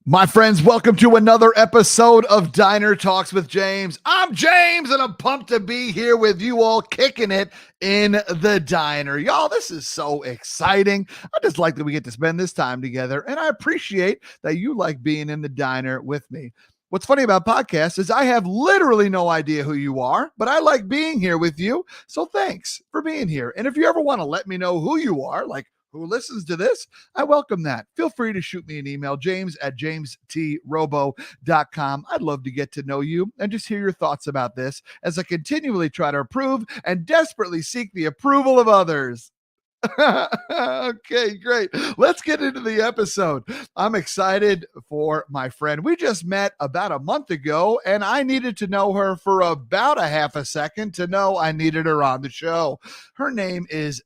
My friends, welcome to another episode of Diner Talks with James. I'm James, and I'm pumped to be here with you all, kicking it in the diner. Y'all, this is so exciting. I just like that we get to spend this time together, and I appreciate that you like being in the diner with me. What's funny about podcasts is I have literally no idea who you are, but I like being here with you. So thanks for being here. And if you ever want to let me know who you are, like who listens to this, I welcome that. Feel free to shoot me an email, james@jamestorobo.com. I'd love to get to know you and just hear your thoughts about this as I continually try to improve and desperately seek the approval of others. Okay, great. Let's get into the episode. I'm excited for my friend. We just met about a month ago, and I needed to know her for about a half a second to know I needed her on the show. Her name is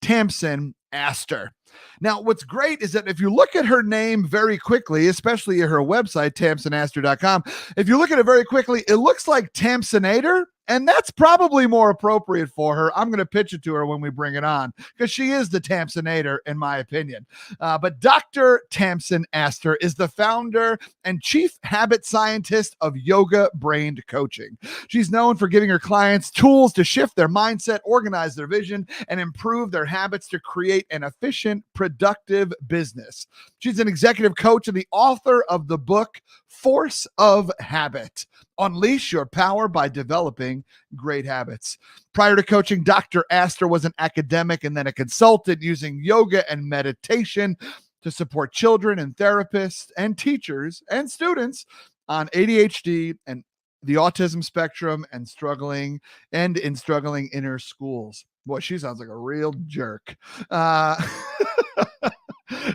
Tamsin Astor. Now, what's great is that if you look at her name very quickly, especially at her website, tamsinastor.com, if you look at it very quickly, it looks like Tamsinator, and that's probably more appropriate for her. I'm going to pitch it to her when we bring it on because she is the Tamsinator, in my opinion. But Dr. Tamsin Astor is the founder and chief habit scientist of Yoga Brained Coaching. She's known for giving her clients tools to shift their mindset, organize their vision, and improve their habits to create an efficient, productive business. She's an executive coach and the author of the book, Force of Habit. Unleash your power by developing great habits. Prior to coaching, Dr. Astor was an academic and then a consultant using yoga and meditation to support children and therapists and teachers and students on ADHD and the autism spectrum and struggling inner schools. Boy, she sounds like a real jerk.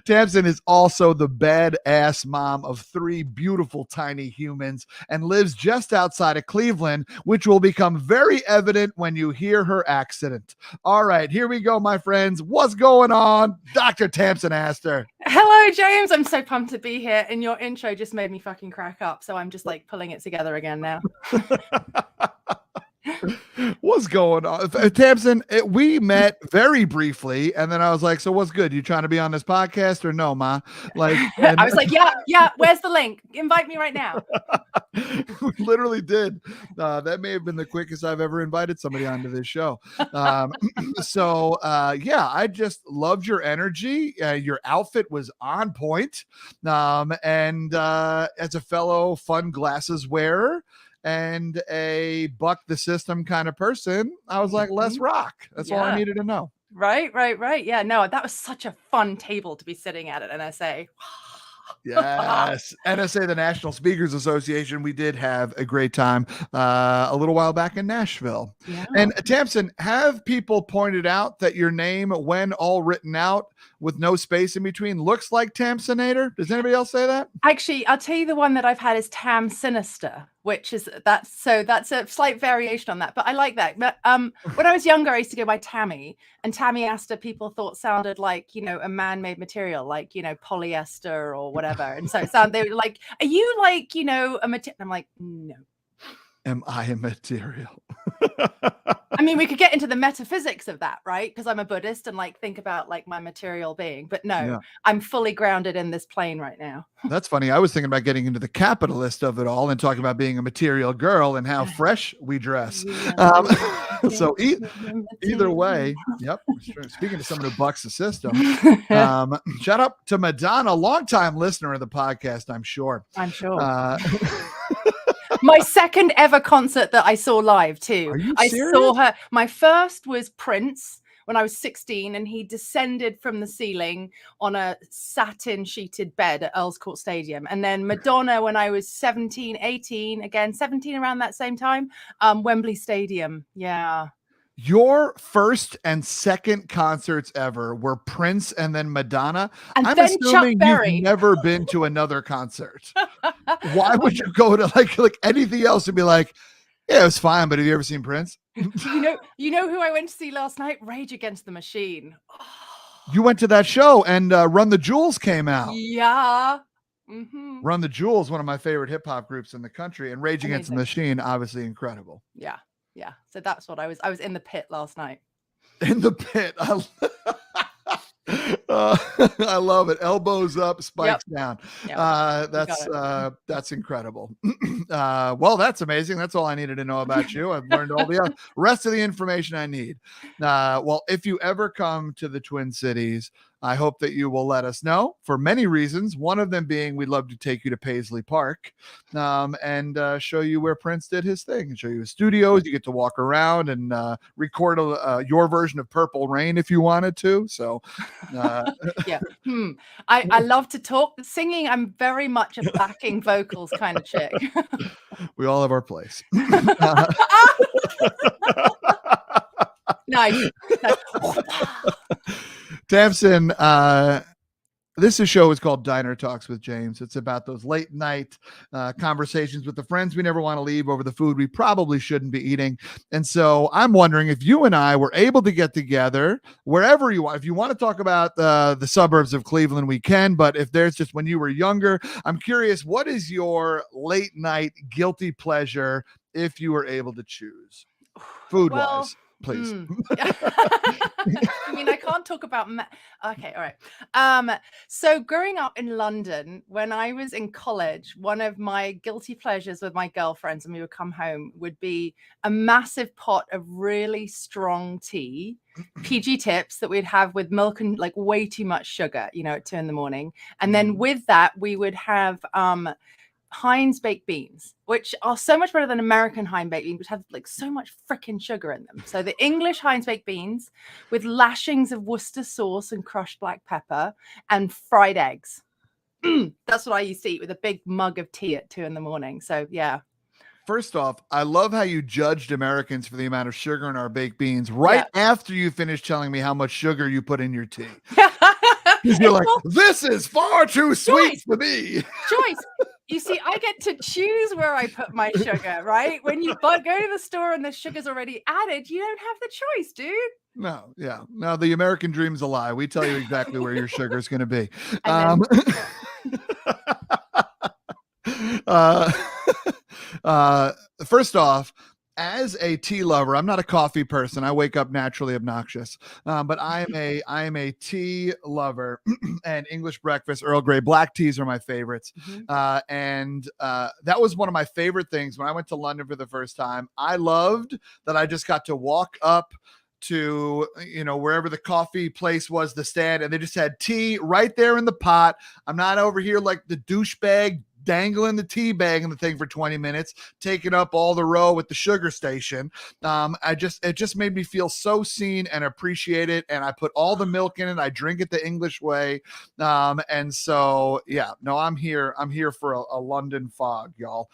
Tamsin is also the badass mom of 3 beautiful tiny humans and lives just outside of Cleveland, which will become very evident when you hear her accent. All right, here we go, my friends. What's going on? Dr. Tamsin Astor. Hello, James. I'm so pumped to be here. And your intro just made me fucking crack up. So I'm just like pulling it together again now. What's going on? Tamsin, we met very briefly, and then I was like, so what's good? You trying to be on this podcast or no, ma? Like, I was like, yeah, where's the link? Invite me right now. We literally did. That may have been the quickest I've ever invited somebody onto this show. Yeah, I just loved your energy. Your outfit was on point. And as a fellow fun glasses wearer, and a buck the system kind of person, I was like, let's rock. That's all I needed to know. Right. Yeah, no, that was such a fun table to be sitting at NSA. Yes. NSA, the National Speakers Association. We did have a great time a little while back in Nashville. Yeah. And Tamsin, have people pointed out that your name, when all written out with no space in between, looks like Tamsinator? Does anybody else say that? Actually, I'll tell you the one that I've had is Tam Sinister, which is that's a slight variation on that, but I like that. But when I was younger, I used to go by Tammy, and Tammy Astor people thought sounded like, a man-made material, like, polyester or whatever. And so they were like, are you like, a material? I'm like, no. Am I a material? I mean, we could get into the metaphysics of that, right? Because I'm a Buddhist and think about my material being, but no, I'm fully grounded in this plane right now. That's funny. I was thinking about getting into the capitalist of it all and talking about being a material girl and how fresh we dress. So either way, yep. Speaking to someone who bucks the system, shout out to Madonna, longtime listener of the podcast, I'm sure. My second ever concert that I saw live too. Are you serious? I saw her. My first was Prince when I was 16, and he descended from the ceiling on a satin sheeted bed at Earls Court Stadium. And then Madonna when I was 17, 18, again, 17 around that same time, Wembley Stadium. Yeah. Your first and second concerts ever were Prince and then Madonna. And I'm then assuming Chuck Berry. You've never been to another concert. Why would you go to like anything else and be like, yeah, it was fine, but have you ever seen Prince? You know who I went to see last night? Rage Against the Machine. You went to that show and Run the Jewels came out. Yeah. Mm-hmm. Run the Jewels, one of my favorite hip hop groups in the country, and Rage Against the Machine, obviously incredible. Yeah. So that's what I was in the pit last night. In the pit. I love it. Elbows up, spikes down. Yep. That's incredible. Well, that's amazing. That's all I needed to know about you. I've learned all the rest of the information I need. Well, if you ever come to the Twin Cities, I hope that you will let us know for many reasons. One of them being we'd love to take you to Paisley Park and show you where Prince did his thing and show you his studios. You get to walk around and record your version of Purple Rain if you wanted to. So, yeah. I love to talk. Singing, I'm very much a backing vocals kind of chick. We all have our place. Nice. Tamsin, this show is called Diner Talks with James. It's about those late night conversations with the friends we never want to leave over the food we probably shouldn't be eating. And so I'm wondering if you and I were able to get together wherever you want. If you want to talk about the suburbs of Cleveland, we can. But if there's just when you were younger, I'm curious, what is your late night guilty pleasure if you were able to choose? Food-wise. Please. I mean, I can't talk about okay, all right. So growing up in London, when I was in college, one of my guilty pleasures with my girlfriends when we would come home would be a massive pot of really strong tea, PG tips that we'd have with milk and like way too much sugar, at 2 a.m. And then with that, we would have Heinz baked beans, which are so much better than American Heinz baked beans, which have like so much freaking sugar in them. So the English Heinz baked beans with lashings of Worcester sauce and crushed black pepper and fried eggs. That's what I used to eat with a big mug of tea at 2 a.m. So yeah. First off, I love how you judged Americans for the amount of sugar in our baked beans right after you finished telling me how much sugar you put in your tea. You're like, this is far too sweet for me. Choice. You see, I get to choose where I put my sugar, right? When you go to the store and the sugar's already added, you don't have the choice, dude. No, yeah. No, the American dream's a lie. We tell you exactly where your sugar's going to be. First off, as a tea lover, I'm not a coffee person. I wake up naturally obnoxious, but I am a tea lover. And English breakfast, Earl Grey, black teas are my favorites. And that was one of my favorite things when I went to London for the first time. I loved that I just got to walk up to wherever the coffee place was, the stand, and they just had tea right there in the pot. I'm not over here like the douchebag dangling the tea bag in the thing for 20 minutes, taking up all the row at the sugar station. It just made me feel so seen and appreciated. And I put all the milk in it. I drink it the English way. And so, yeah, no, I'm here for a London fog, y'all.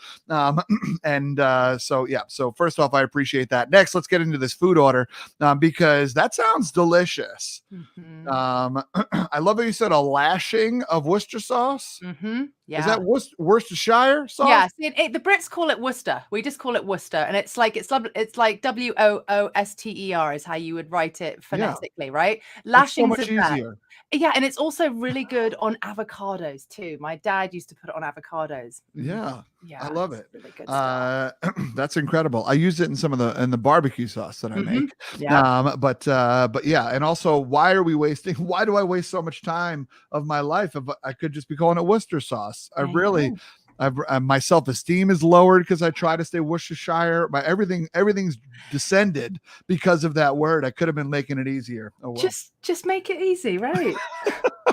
So first off, I appreciate that. Next, let's get into this food order because that sounds delicious. I love how you said a lashing of Worcester sauce. Yeah. Is that Worcestershire sauce? Yeah. See, the Brits call it Worcester. We just call it Worcester, and it's like Wooster is how you would write it phonetically, right? Lashings so much easier. Yeah, and it's also really good on avocados too. My dad used to put it on avocados. Yeah, I love it. Really good stuff. That's incredible. I use it in some of the barbecue sauce that I make. Yeah. But yeah, and also, why do I waste so much time of my life if I could just be calling it Worcester sauce? My self-esteem is lowered because I try to stay Worcestershire. Everything's descended because of that word. I could have been making it easier. Oh, well. Just make it easy, right?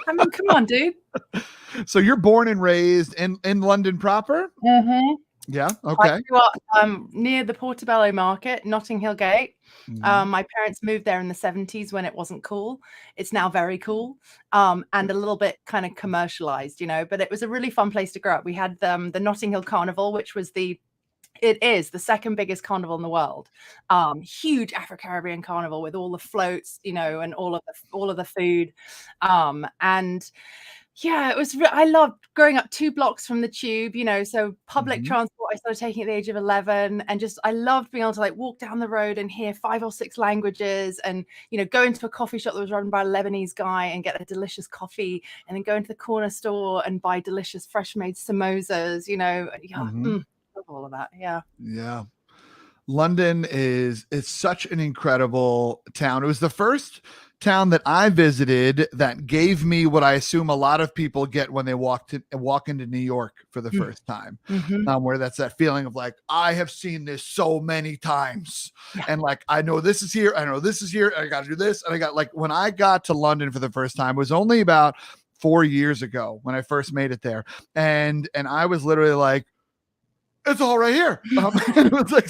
I mean, come on, dude. So you're born and raised in London proper? Yeah. Okay. I grew up near the Portobello Market, Notting Hill Gate. My parents moved there in the 70s when it wasn't cool. It's now very cool and a little bit kind of commercialized, but it was a really fun place to grow up. We had the Notting Hill Carnival, which was it is the second biggest carnival in the world. Huge Afro-Caribbean carnival with all the floats, and all of the food. And yeah, it was. I loved growing up 2 blocks from the tube, so public transport I started taking at the age of 11, and I loved being able to like walk down the road and hear 5 or 6 languages, and go into a coffee shop that was run by a Lebanese guy and get a delicious coffee, and then go into the corner store and buy delicious fresh made samosas, love all of that. Yeah. London it's such an incredible town. It was the first town that I visited that gave me what I assume a lot of people get when they walk into New York for the first time. Where that's that feeling of like, I have seen this so many times. Yeah. And like, I know this is here. I know this is here. I got to do this. And I got like, when I got to London for the first time, it was only about 4 years ago when I first made it there. And I was literally like, it's all right here. It was like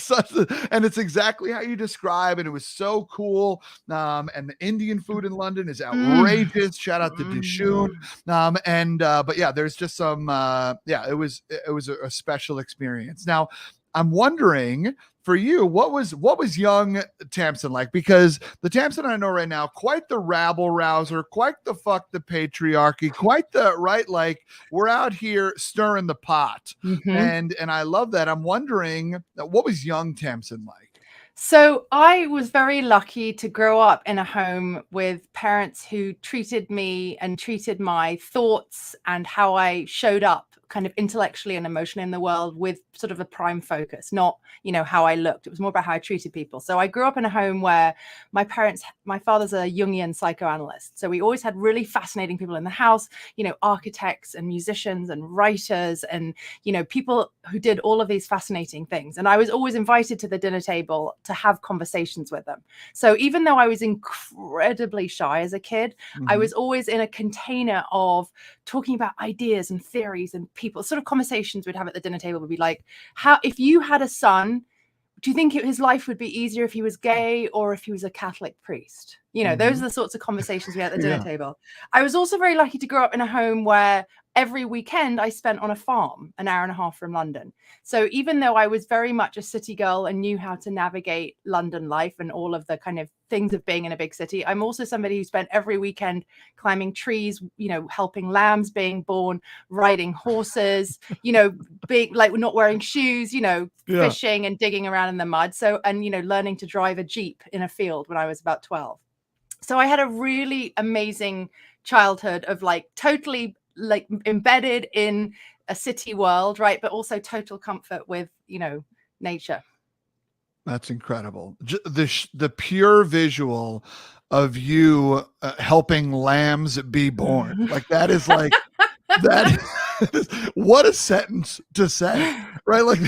and it's exactly how you describe it. It was so cool. And the Indian food in London is outrageous. Shout out to Dishoon. But yeah, there's just some, it was a special experience. Now, I'm wondering for you, what was young Tamsen like? Because the Tamsen I know right now, quite the rabble rouser, quite the fuck the patriarchy, quite the right. Like we're out here stirring the pot, and I love that. I'm wondering, what was young Tamsen like? So I was very lucky to grow up in a home with parents who treated me and treated my thoughts and how I showed up kind of intellectually and emotionally in the world with sort of a prime focus, not, how I looked. It was more about how I treated people. So I grew up in a home where my father's a Jungian psychoanalyst. So we always had really fascinating people in the house, architects and musicians and writers and, people who did all of these fascinating things. And I was always invited to the dinner table to have conversations with them. So even though I was incredibly shy as a kid, I was always in a container of talking about ideas and theories and people. Sort of conversations we'd have at the dinner table would be like, if you had a son, do you think his life would be easier if he was gay or if he was a Catholic priest? Those are the sorts of conversations we had at the dinner table. I was also very lucky to grow up in a home where every weekend I spent on a farm an hour and a half from London. So even though I was very much a city girl and knew how to navigate London life and all of the kind of things of being in a big city, I'm also somebody who spent every weekend climbing trees, helping lambs being born, riding horses, being like not wearing shoes, fishing and digging around in the mud. So, and, learning to drive a Jeep in a field when I was about 12. So I had a really amazing childhood of like totally like embedded in a city world, right? But also total comfort with, nature. That's incredible. The pure visual of you helping lambs be born. Like that is like, what a sentence to say, right? Like,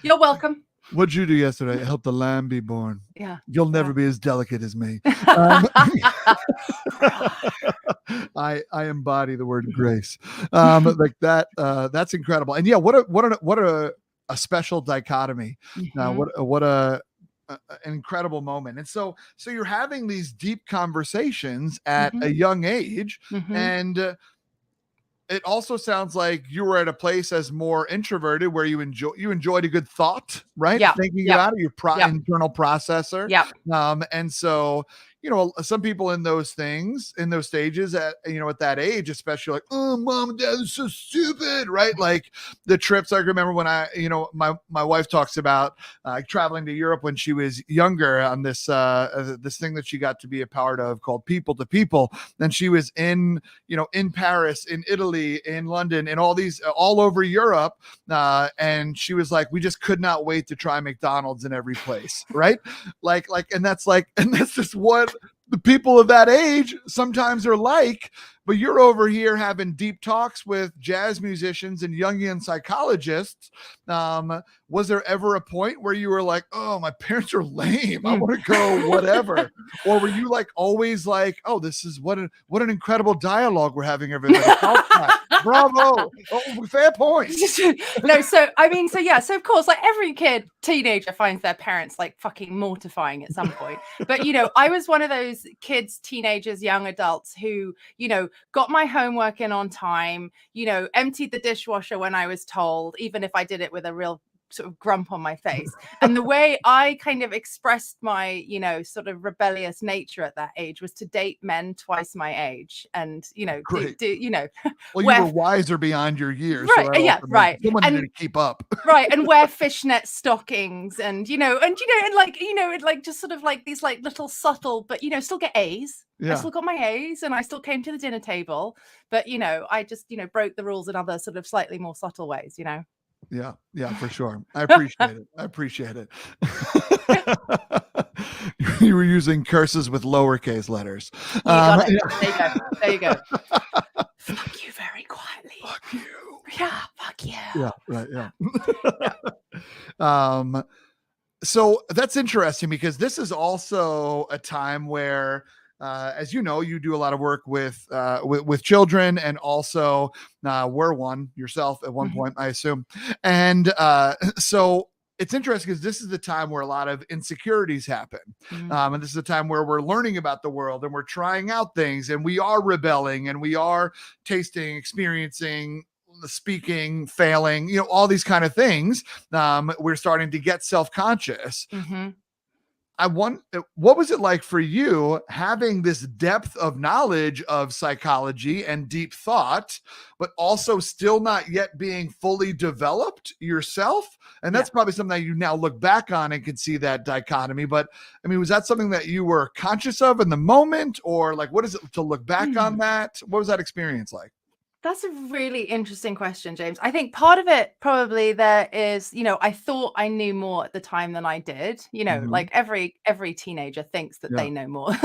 you're welcome. What'd you do yesterday? Help the lamb be born. Yeah. You'll never be as delicate as me. I embody the word grace. Like that. That's incredible. And yeah, what a special dichotomy. What an incredible moment. And so you're having these deep conversations at a young age, and it also sounds like you were at a place as more introverted where you enjoyed a good thought, right? Yeah. Thinking about it, your internal processor. Yeah. And so, some people in those stages at that age, especially like, oh, mom and dad, this is so stupid, right? Like the trips. I remember when my wife talks about traveling to Europe when she was younger on this thing that she got to be a part of called People to People. Then she was in Paris, in Italy, in London, and all over Europe. And she was like, we just could not wait to try McDonald's in every place, right? And that's just what the people of that age sometimes are like. But you're over here having deep talks with jazz musicians and Jungian psychologists. Was there ever a point where you were like, oh, my parents are lame, I want to go whatever? Or were you like always like, oh, this is what an incredible dialogue we're having, everybody. Bravo. Oh, fair point. No, so of course, like every teenager finds their parents like fucking mortifying at some point. But I was one of those kids, teenagers, young adults who, got my homework in on time, emptied the dishwasher when I was told, even if I did it with a real sort of grump on my face. And the way I kind of expressed my, sort of rebellious nature at that age was to date men twice my age. And, well, well, you were wiser beyond your years. Right. So yeah. Right. Someone needed to keep up. Right. And wear fishnet stockings and, just sort of like these like little subtle, but, still get A's. Yeah. I still got my A's and I still came to the dinner table, but, I just, broke the rules in other sort of slightly more subtle ways, Yeah, for sure. I appreciate it. I appreciate it. You were using curses with lowercase letters. You got it. Yeah. There you go. There you go. Fuck you very quietly. Fuck you. Yeah, fuck you. Yeah, right. Yeah. So that's interesting because this is also a time where, as you know, you do a lot of work with children, and also were one yourself at one point, I assume. And so it's interesting because this is the time where a lot of insecurities happen. And this is a time where we're learning about the world and we're trying out things and we are rebelling and we are tasting, experiencing, speaking, failing, all these kind of things. We're starting to get self-conscious. What was it like for you having this depth of knowledge of psychology and deep thought, but also still not yet being fully developed yourself? And that's probably something that you now look back on and can see that dichotomy. But I mean, was that something that you were conscious of in the moment, or like, what is it to look back on that? What was that experience like? That's a really interesting question, James. I think part of it probably there is, I thought I knew more at the time than I did. Like every teenager thinks that they know more.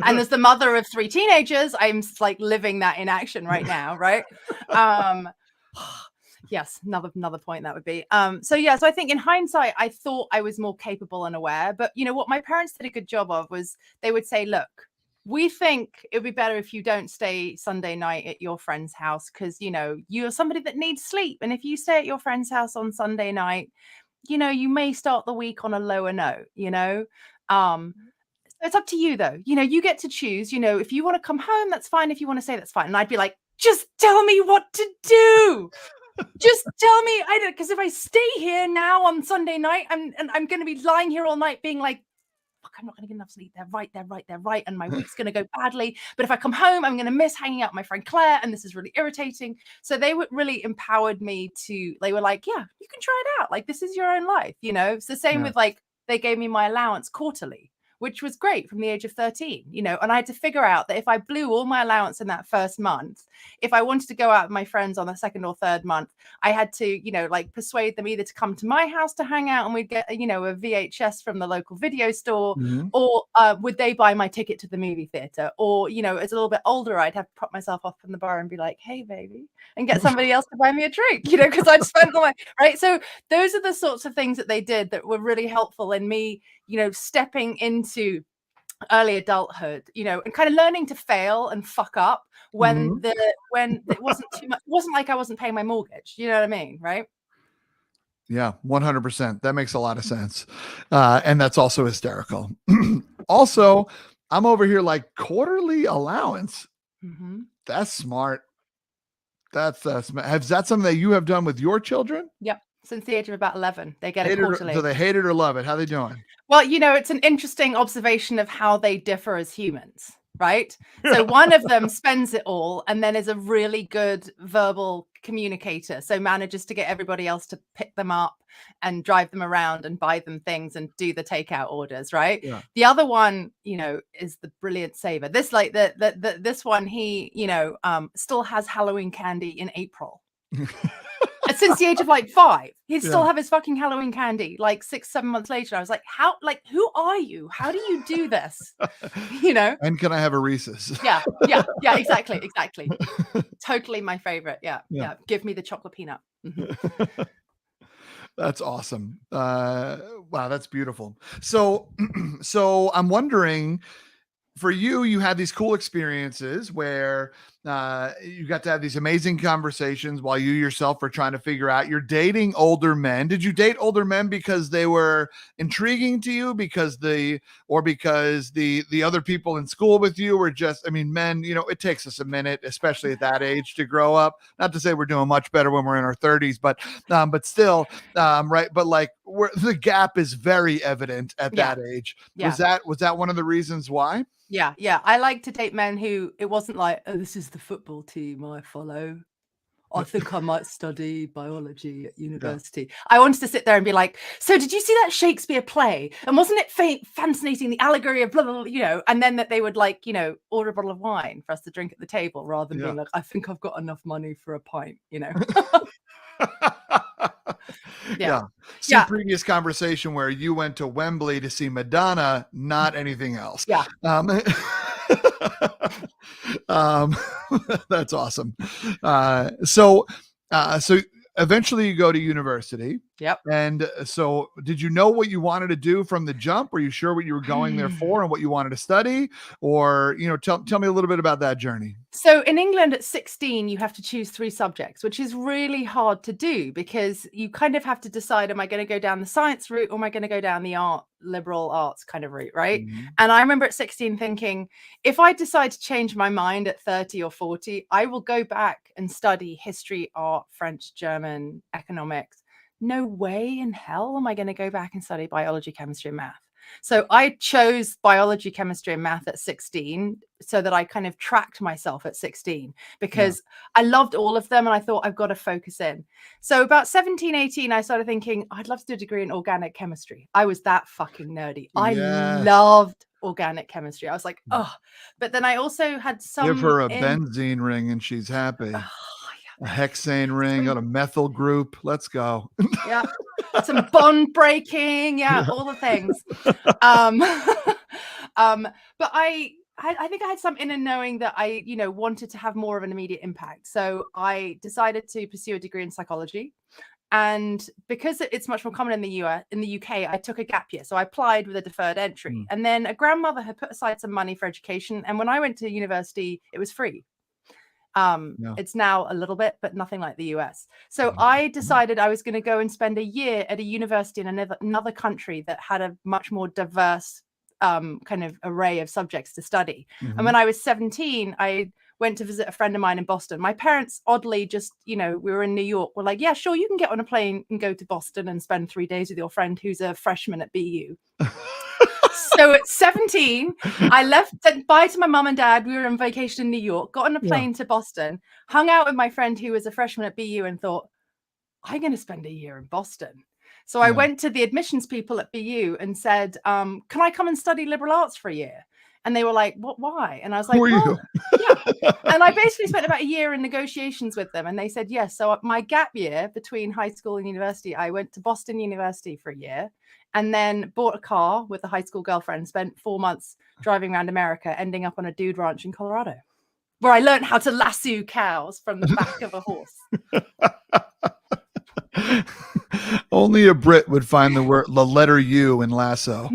And as the mother of 3 teenagers, I'm like living that in action right now, right? Yes, another point that would be. So I think in hindsight, I thought I was more capable and aware. But what my parents did a good job of was they would say, look, we think it would be better if you don't stay Sunday night at your friend's house because, you're somebody that needs sleep. And if you stay at your friend's house on Sunday night, you may start the week on a lower note, So it's up to you, though. You get to choose, if you want to come home, that's fine. If you want to stay, that's fine. And I'd be like, just tell me what to do. Just tell me. I don't, because if I stay here now on Sunday night, I'm going to be lying here all night being like, I'm not going to get enough sleep. They're right. And my week's going to go badly. But if I come home, I'm going to miss hanging out with my friend Claire. And this is really irritating. So they really empowered me they were like, yeah, you can try it out. Like, this is your own life. It's the same with like, they gave me my allowance quarterly, which was great from the age of 13, and I had to figure out that if I blew all my allowance in that first month, if I wanted to go out with my friends on the second or third month, I had to, like persuade them either to come to my house to hang out and we'd get, a VHS from the local video store, or would they buy my ticket to the movie theater? Or, as a little bit older, I'd have to prop myself off in the bar and be like, hey, baby, and get somebody else to buy me a drink, because I'd spent all my, right. So those are the sorts of things that they did that were really helpful in me, stepping into early adulthood, and kind of learning to fail and fuck up when it wasn't too much. It wasn't like I wasn't paying my mortgage. You know what I mean? Right. Yeah, 100%. That makes a lot of sense. And that's also hysterical. Also, I'm over here like quarterly allowance. That's smart. That's smart. Is that something that you have done with your children? Yep. Since the age of about 11, they get it quarterly. Do they hate it or love it? How are they doing? Well, it's an interesting observation of how they differ as humans, right? So one of them spends it all and then is a really good verbal communicator. So manages to get everybody else to pick them up and drive them around and buy them things and do the takeout orders, right? Yeah. The other one, is the brilliant saver. This this one, he, still has Halloween candy in April. Since the age of like 5, he'd still have his fucking Halloween candy like 6-7 months later. I was like, who are you? How do you do this? And can I have a Reese's? Yeah, exactly. Totally my favorite. Yeah. Give me the chocolate peanut. That's awesome. Wow, that's beautiful. So I'm wondering, for you, you had these cool experiences where you got to have these amazing conversations while you yourself were trying to figure out. You're dating older men. Did you date older men because they were intriguing to you, because the other people in school with you were just, men, it takes us a minute, especially at that age, to grow up. Not to say we're doing much better when we're in our 30s, but still, right. But like the gap is very evident at that age. Yeah. Was that one of the reasons why? Yeah. I like to date men who it wasn't like, oh, this is the football team I follow. I think I might study biology at university. Yeah. I wanted to sit there and be like, so did you see that Shakespeare play? And wasn't it fascinating, the allegory of blah, blah, blah, and then that they would order a bottle of wine for us to drink at the table rather than being like, I think I've got enough money for a pint, Yeah. See previous conversation where you went to Wembley to see Madonna, not anything else. Yeah. That's awesome. So eventually you go to university. Yep. And so did you know what you wanted to do from the jump? Were you sure what you were going there for and what you wanted to study? Or, tell me a little bit about that journey. So in England at 16, you have to choose 3 subjects, which is really hard to do because you kind of have to decide, am I going to go down the science route or am I going to go down the liberal arts kind of route, right? Mm-hmm. And I remember at 16 thinking, if I decide to change my mind at 30 or 40, I will go back and study history, art, French, German, economics. No way in hell am I going to go back and study biology, chemistry, and math. So I chose biology, chemistry, and math at 16 so that I kind of tracked myself at 16 because I loved all of them and I thought I've got to focus in. So about 17, 18, I started thinking I'd love to do a degree in organic chemistry. I was that fucking nerdy. I loved organic chemistry. I was like, oh, but then I also had some. Give her a benzene ring and she's happy. A hexane ring on a methyl group. Let's go. Yeah. Some bond breaking. Yeah. All the things. But I think I had some inner knowing that I, wanted to have more of an immediate impact. So I decided to pursue a degree in psychology. And because it's much more common in the UK, I took a gap year. So I applied with a deferred entry. And then a grandmother had put aside some money for education. And when I went to university, it was free. It's now a little bit, but nothing like the US. So I decided I was going to go and spend a year at a university in another country that had a much more diverse kind of array of subjects to study. And when I was 17, I went to visit a friend of mine in Boston. My parents, oddly, just, we were in New York, were like, yeah, sure, you can get on a plane and go to Boston and spend 3 days with your friend who's a freshman at BU. So at 17, I left, said bye to my mum and dad. We were on vacation in New York, got on a plane to Boston, hung out with my friend who was a freshman at BU and thought, I'm going to spend a year in Boston. So I went to the admissions people at BU and said, can I come and study liberal arts for a year? And they were like, what, why? And I was like, And I basically spent about a year in negotiations with them. And they said, yes. So my gap year between high school and university, I went to Boston University for a year and then bought a car with a high school girlfriend, spent 4 months driving around America, ending up on a dude ranch in Colorado, where I learned how to lasso cows from the back of a horse. Only a Brit would find the letter U in lasso.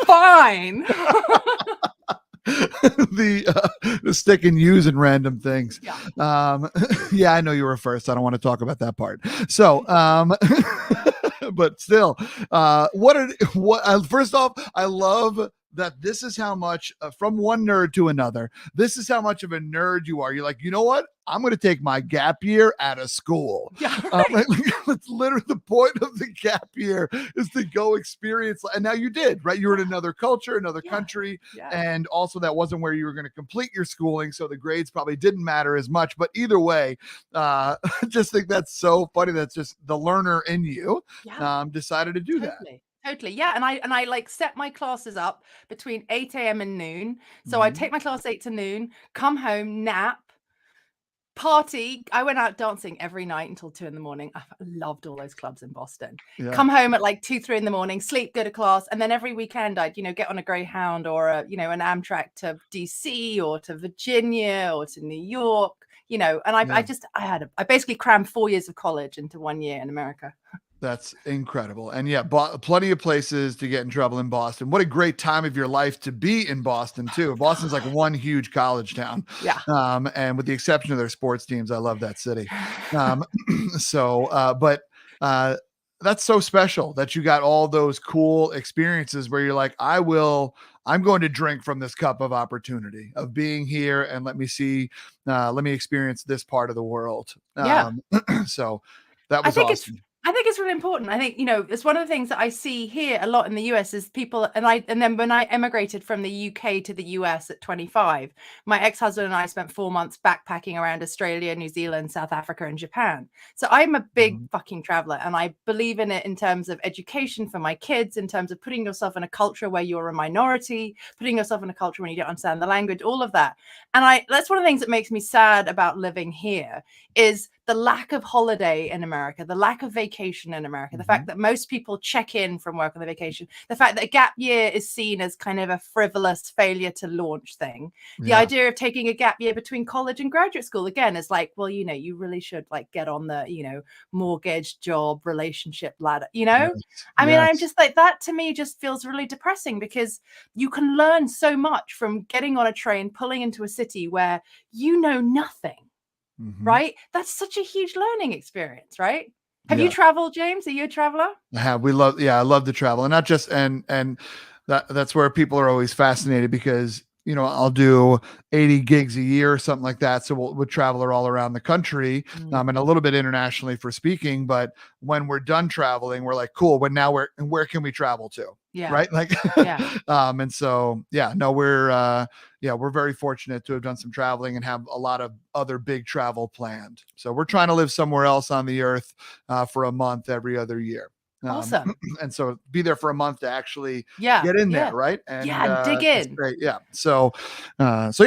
Fine. The stick and use in random things. I know you were first. I don't want to talk about that part. So, but still, first off, I love that this is how much from one nerd to another, this is how much of a nerd you are. You're like, you know what? I'm going to take my gap year out of school. It's literally the point of the gap year is to go experience. And now you did, right? You were in another culture, another country. And also that wasn't where you were going to complete your schooling. So the grades probably didn't matter as much, but either way, I just think that's so funny. That's just the learner in you decided to do that. Totally. Yeah. And I like set my classes up between 8 a.m. and noon. So I take my class 8 to noon, come home, nap, party. I went out dancing every night until 2 a.m. I loved all those clubs in Boston. Come home at like 2, 3 a.m, sleep, go to class. And then every weekend I'd, get on a Greyhound or an Amtrak to DC or to Virginia or to New York, and I basically crammed 4 years of college into 1 year in America. That's incredible. And plenty of places to get in trouble in Boston. What a great time of your life to be in Boston too. Boston's like one huge college town. And with the exception of their sports teams, I love that city. That's so special that you got all those cool experiences where you're like, I'm going to drink from this cup of opportunity of being here and let me experience this part of the world. So that was awesome. I think it's really important. I think, it's one of the things that I see here a lot in the US is people, and then when I emigrated from the UK to the US at 25, my ex-husband and I spent 4 months backpacking around Australia, New Zealand, South Africa, and Japan. So I'm a big fucking traveler and I believe in it in terms of education for my kids, in terms of putting yourself in a culture where you're a minority, putting yourself in a culture when you don't understand the language, all of that. And that's one of the things that makes me sad about living here is the lack of holiday in America, the lack of vacation in America, the fact that most people check in from work on the vacation, the fact that a gap year is seen as kind of a frivolous failure to launch thing. The idea of taking a gap year between college and graduate school, again, is like, well, you know, you really should like get on the, you know, mortgage, job, relationship ladder, you know? I mean, I'm just like, that to me just feels really depressing, because you can learn so much from getting on a train, pulling into a city where you know nothing, right? That's such a huge learning experience, right? Have you traveled, James? Are you a traveler? I have. I love to travel, and not just, and that's where people are always fascinated, because, you know, I'll do 80 gigs a year or something like that. So we'll travel all around the country, and a little bit internationally for speaking. But when we're done traveling, we're like, cool, but now where can we travel to? Right. Like, and so, we're very fortunate to have done some traveling and have a lot of other big travel planned. So we're trying to live somewhere else on the earth for a month every other year. Awesome. And so be there for a month to actually get in there. Right. And dig in. great. Yeah. So that's,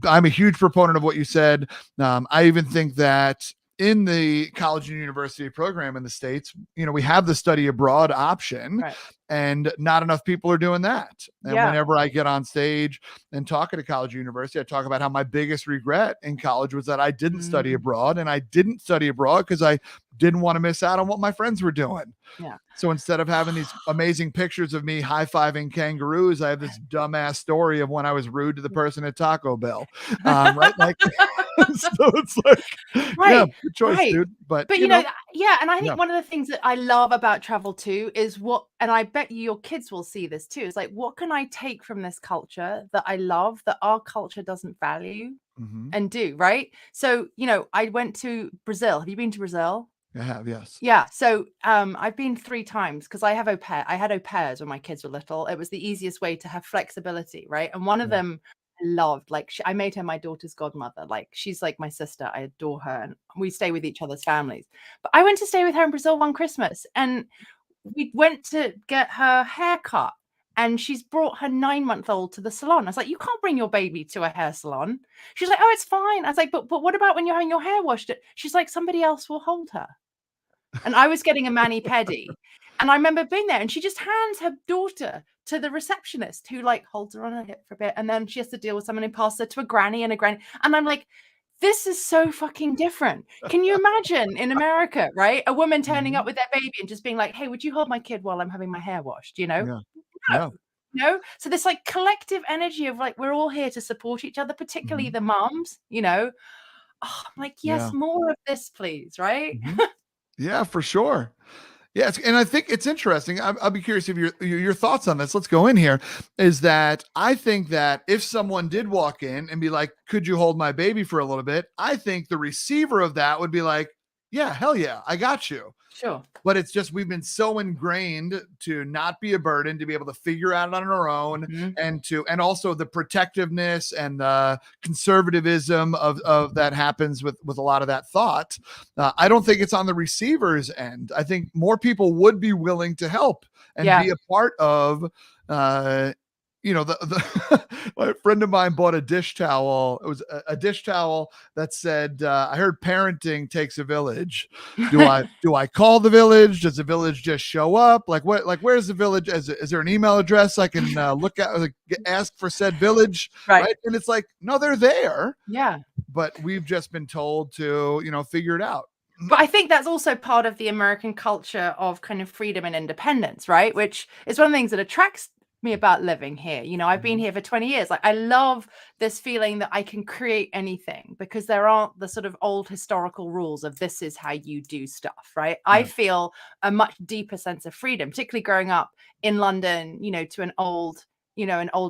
I'm a huge proponent of what you said. I even think that in the college and university program in the States, you know, we have the study abroad option, and not enough people are doing that. And whenever I get on stage and talk at a college or university, I talk about how my biggest regret in college was that I didn't study abroad, and I didn't study abroad because I didn't want to miss out on what my friends were doing. So instead of having these amazing pictures of me high-fiving kangaroos, I have this dumbass story of when I was rude to the person at Taco Bell. Right? Like, so it's like, good choice, dude. But you know, and I think one of the things that I love about travel too is and I bet your kids will see this too, is like, what can I take from this culture that I love, that our culture doesn't value and do, right? So, you know, I went to Brazil. Have you been to Brazil? I have, yes. Yeah. So I've been 3 times, because I had au pairs when my kids were little. It was the easiest way to have flexibility, right? And one of them I loved, like, I made her my daughter's godmother. Like, she's like my sister. I adore her, and we stay with each other's families. But I went to stay with her in Brazil one Christmas, and we went to get her hair cut, and she's brought her 9-month-old to the salon. I was like, you can't bring your baby to a hair salon. She's like, oh, it's fine. I was like, but what about when you're having your hair washed? She's like, somebody else will hold her. And I was getting a mani-pedi. And I remember being there, and she just hands her daughter to the receptionist, who like holds her on her hip for a bit. And then she has to deal with someone who passes her to a granny. And I'm like, this is so fucking different. Can you imagine in America, right? A woman turning up with their baby and just being like, hey, would you hold my kid while I'm having my hair washed? You know? No. So this like collective energy of like, we're all here to support each other, particularly the moms, you know? Oh, I'm like, yes, more of this, please. Right. Yeah, for sure. Yes, and I think it's interesting. I'll be curious if your thoughts on this. Let's go in here. Is that I think that if someone did walk in and be like, "Could you hold my baby for a little bit?" I think the receiver of that would be like, "Yeah, hell yeah, I got you." Sure. But it's just, we've been so ingrained to not be a burden, to be able to figure out it on our own, and also the protectiveness and the conservatism of that happens with a lot of that thought. I don't think it's on the receiver's end. I think more people would be willing to help and be a part of, you know, a friend of mine bought a dish towel. It was a dish towel that said, I heard parenting takes a village. Do I call the village? Does the village just show up? Like, where's the village? Is there an email address I can look at, like, ask for said village? Right. And it's like, no, they're there. Yeah. But we've just been told to, you know, figure it out. But I think that's also part of the American culture of kind of freedom and independence, right? Which is one of the things that attracts me about living here. You know, I've been here for 20 years. Like, I love this feeling that I can create anything, because there aren't the sort of old historical rules of this is how you do stuff, right? I feel a much deeper sense of freedom, particularly growing up in London, you know, to an old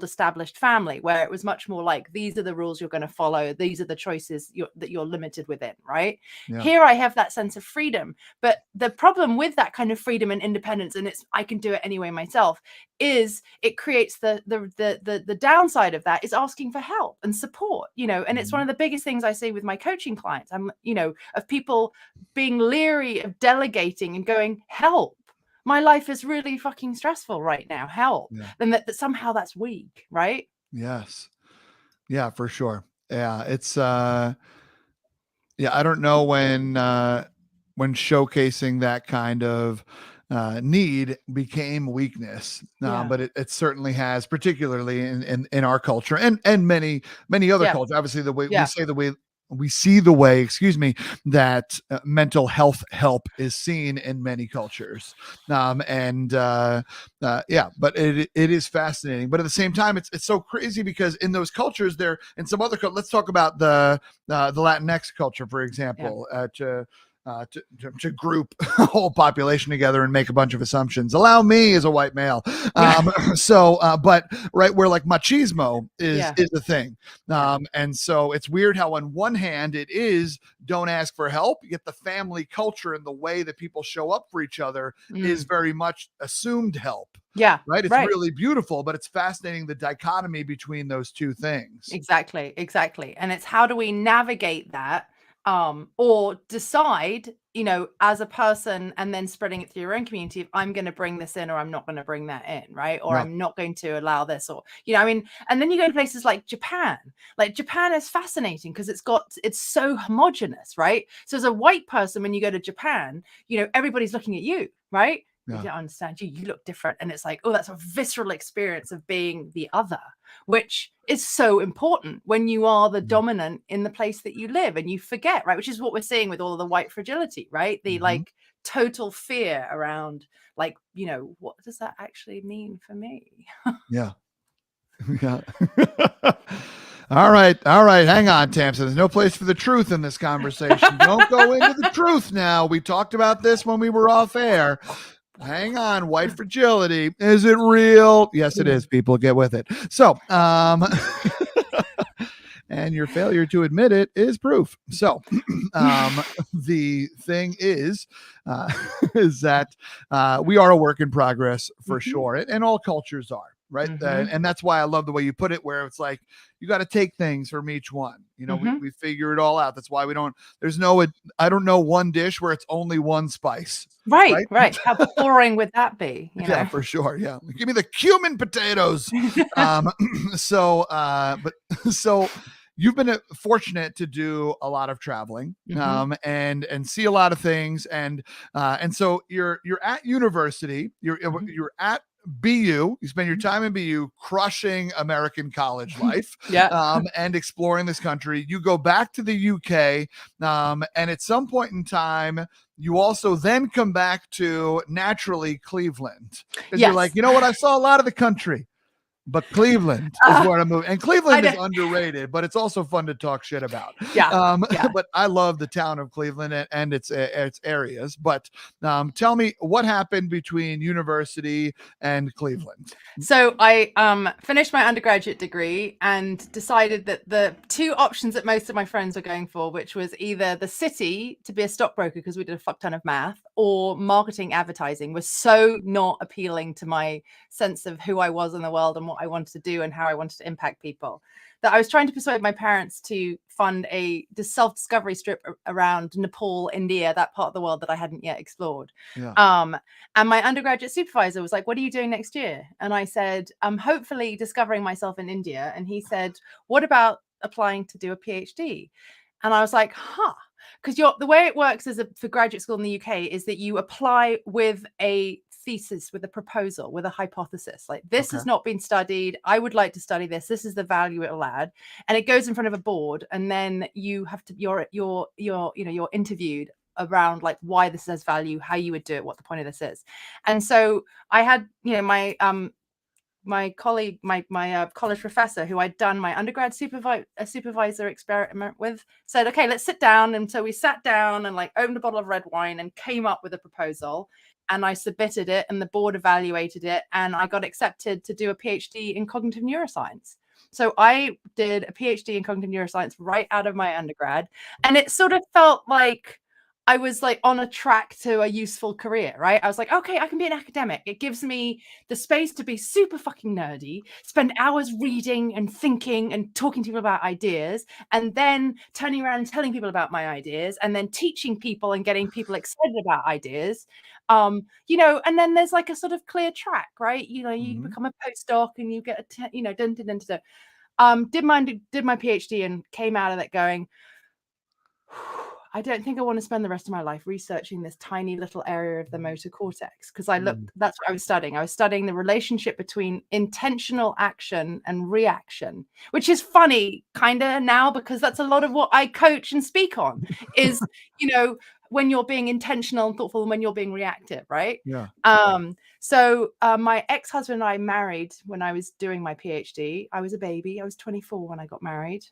established family, where it was much more like, these are the rules you're going to follow, these are the choices that you're limited within, right? Here I have that sense of freedom. But the problem with that kind of freedom and independence, and I can do it anyway myself, is it creates the downside of that is asking for help and support, you know. And it's one of the biggest things I say with my coaching clients, you know, of people being leery of delegating and going, help. My life is really fucking stressful right now. Help. And that somehow that's weak, right? Yes. Yeah, for sure. Yeah. It's, Yeah, I don't know when showcasing that kind of need became weakness, Yeah. but it certainly has, particularly in our culture and many other Yeah. cultures. Obviously, the way Yeah. we see the way, excuse me, that mental health help is seen in many cultures, and yeah, but it is fascinating. But at the same time, it's so crazy because in those cultures, there in some other, let's talk about the Latinx culture, for Yeah. example, to group a whole population together and make a bunch of assumptions. Allow me as a white male. But right where like machismo is Yeah. a thing. Yeah. And so it's weird how on one hand it is don't ask for help, yet the family culture and the way that people show up for each other is Mm. very much assumed help. Yeah. Right. It's Right. really beautiful, but it's fascinating the dichotomy between those two things. Exactly. Exactly. And it's how do we navigate that, or decide, as a person, and then spreading it through your own community, if I'm going to bring this in or I'm not going to bring that in, right? Or Yeah. I'm not going to allow this, or, I mean, and then you go to places like Japan. Like Japan is fascinating because it's so homogenous, right? So as a white person, when you go to Japan, everybody's looking at you, right? They Yeah. don't understand you. You look different. And it's like, oh, that's a visceral experience of being the other, which is so important when you are the dominant in the place that you live, and you forget, right? Which is what we're seeing with all of the white fragility, right? The like total fear around, like, what does that actually mean for me? Yeah. Yeah. All right. Hang on, Tamsin. There's no place for the truth in this conversation. Don't go into the truth now. We talked about this when we were off air. Hang on. White fragility. Is it real? Yes, it is. People, get with it. So, and your failure to admit it is proof. So, the thing is, is that we are a work in progress for sure, and all cultures are. Right. And that's why I love the way you put it, where it's like you got to take things from each one. We figure it all out. That's why I don't know one dish where it's only one spice. Right. How boring would that be? Yeah, for sure. Yeah. Give me the cumin potatoes. So you've been fortunate to do a lot of traveling, and see a lot of things. And so you're at university, you're at BU, you spend your time in BU crushing American college life, Yeah. and exploring this country. You go back to the UK, and at some point in time, you also then come back to naturally Cleveland, because you're like, Yes. you know what? I saw a lot of the country, but Cleveland is where I'm moving. And Cleveland is underrated, but it's also fun to talk shit about. Yeah. But I love the town of Cleveland and its areas. But tell me what happened between university and Cleveland. So I finished my undergraduate degree and decided that the two options that most of my friends were going for, which was either the city to be a stockbroker because we did a fuck ton of math, or marketing advertising, was so not appealing to my sense of who I was in the world and what I wanted to do and how I wanted to impact people, that I was trying to persuade my parents to fund a self-discovery trip around Nepal, India, that part of the world that I hadn't yet explored. Yeah. And my undergraduate supervisor was like, what are you doing next year? And I said, I'm hopefully discovering myself in India. And he said, what about applying to do a PhD? And I was like, because the way it works for graduate school in the UK is that you apply with a thesis, with a proposal, with a hypothesis. Like, this has not been studied. I would like to study this. This is the value it will add. And it goes in front of a board. And then you have to, you're interviewed around like why this has value, how you would do it, what the point of this is. And so I had, my colleague, my college professor, who I'd done my undergrad supervisor experiment with, said, okay, let's sit down. And so we sat down and like opened a bottle of red wine and came up with a proposal. And I submitted it and the board evaluated it. And I got accepted to do a PhD in cognitive neuroscience. So I did a PhD in cognitive neuroscience right out of my undergrad. And it sort of felt like I was like on a track to a useful career, right? I was like, okay, I can be an academic. It gives me the space to be super fucking nerdy, spend hours reading and thinking and talking to people about ideas, and then turning around and telling people about my ideas, and then teaching people and getting people excited about ideas. And then there's like a sort of clear track, right? You become a postdoc and you get did my PhD and came out of it going, I don't think I want to spend the rest of my life researching this tiny little area of the motor cortex, because that's what I was studying. I was studying the relationship between intentional action and reaction, which is funny kind of now, because that's a lot of what I coach and speak on is, when you're being intentional and thoughtful and when you're being reactive, right? Yeah. So my ex-husband and I married when I was doing my PhD. I was a baby. I was 24 when I got married.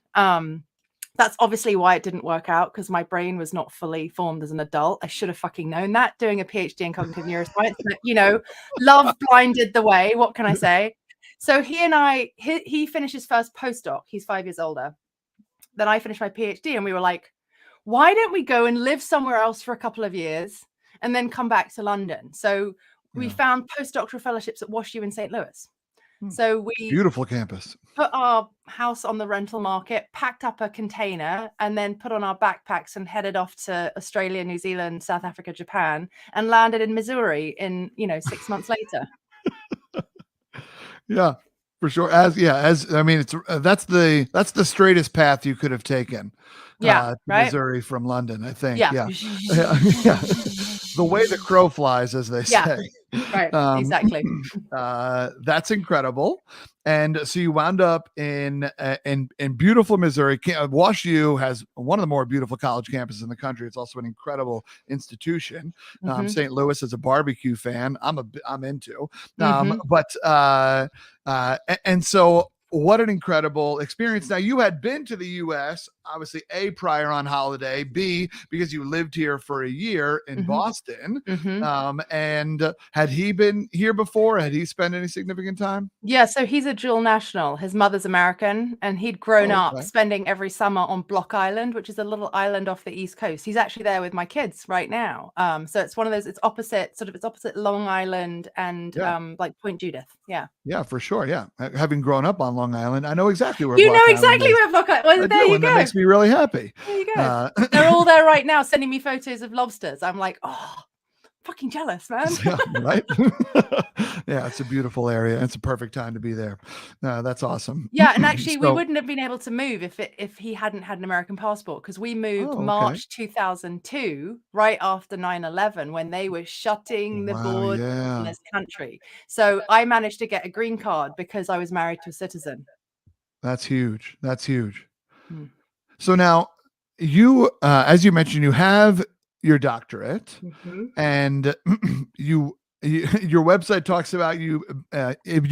That's obviously why it didn't work out, because my brain was not fully formed as an adult. I should have fucking known that doing a PhD in cognitive neuroscience. But, love blinded the way. What can I say? So he finished his first postdoc. He's 5 years older. Then I finished my PhD, and we were like, why don't we go and live somewhere else for a couple of years and then come back to London? So we found postdoctoral fellowships at WashU in St. Louis. So we beautiful campus. Put our house on the rental market, packed up a container, and then put on our backpacks and headed off to Australia, New Zealand, South Africa, Japan, and landed in Missouri in 6 months later. Yeah, for sure. That's the straightest path you could have taken. Yeah, right. Missouri from London, I think. Yeah. Yeah. The way the crow flies, as they say. Right. Exactly. That's incredible. And so you wound up in beautiful Missouri. WashU has one of the more beautiful college campuses in the country. It's also an incredible institution. St. Louis is a barbecue fan. I'm into. And so what an incredible experience. Now, you had been to the U.S., obviously, A, prior on holiday, B, because you lived here for a year in Boston. And had he been here before? Had he spent any significant time? Yeah, so he's a dual national. His mother's American, and he'd grown up spending every summer on Block Island, which is a little island off the East Coast. He's actually there with my kids right now. So it's one of those, it's opposite Long Island and like Point Judith. Yeah. Yeah, for sure. Yeah. Having grown up on Long Island, I know exactly where where Block Island. Well, there you go. That makes me really happy. There you go. They're all there right now sending me photos of lobsters. I'm like, oh, fucking jealous, man. Yeah, right. Yeah, it's a beautiful area. It's a perfect time to be there. That's awesome. Yeah, and actually we wouldn't have been able to move if he hadn't had an American passport, because we moved March 2002, right after 9/11, when they were shutting the borders in this country. So I managed to get a green card because I was married to a citizen. That's huge. So now you, as you mentioned, you have your doctorate, and your website talks about you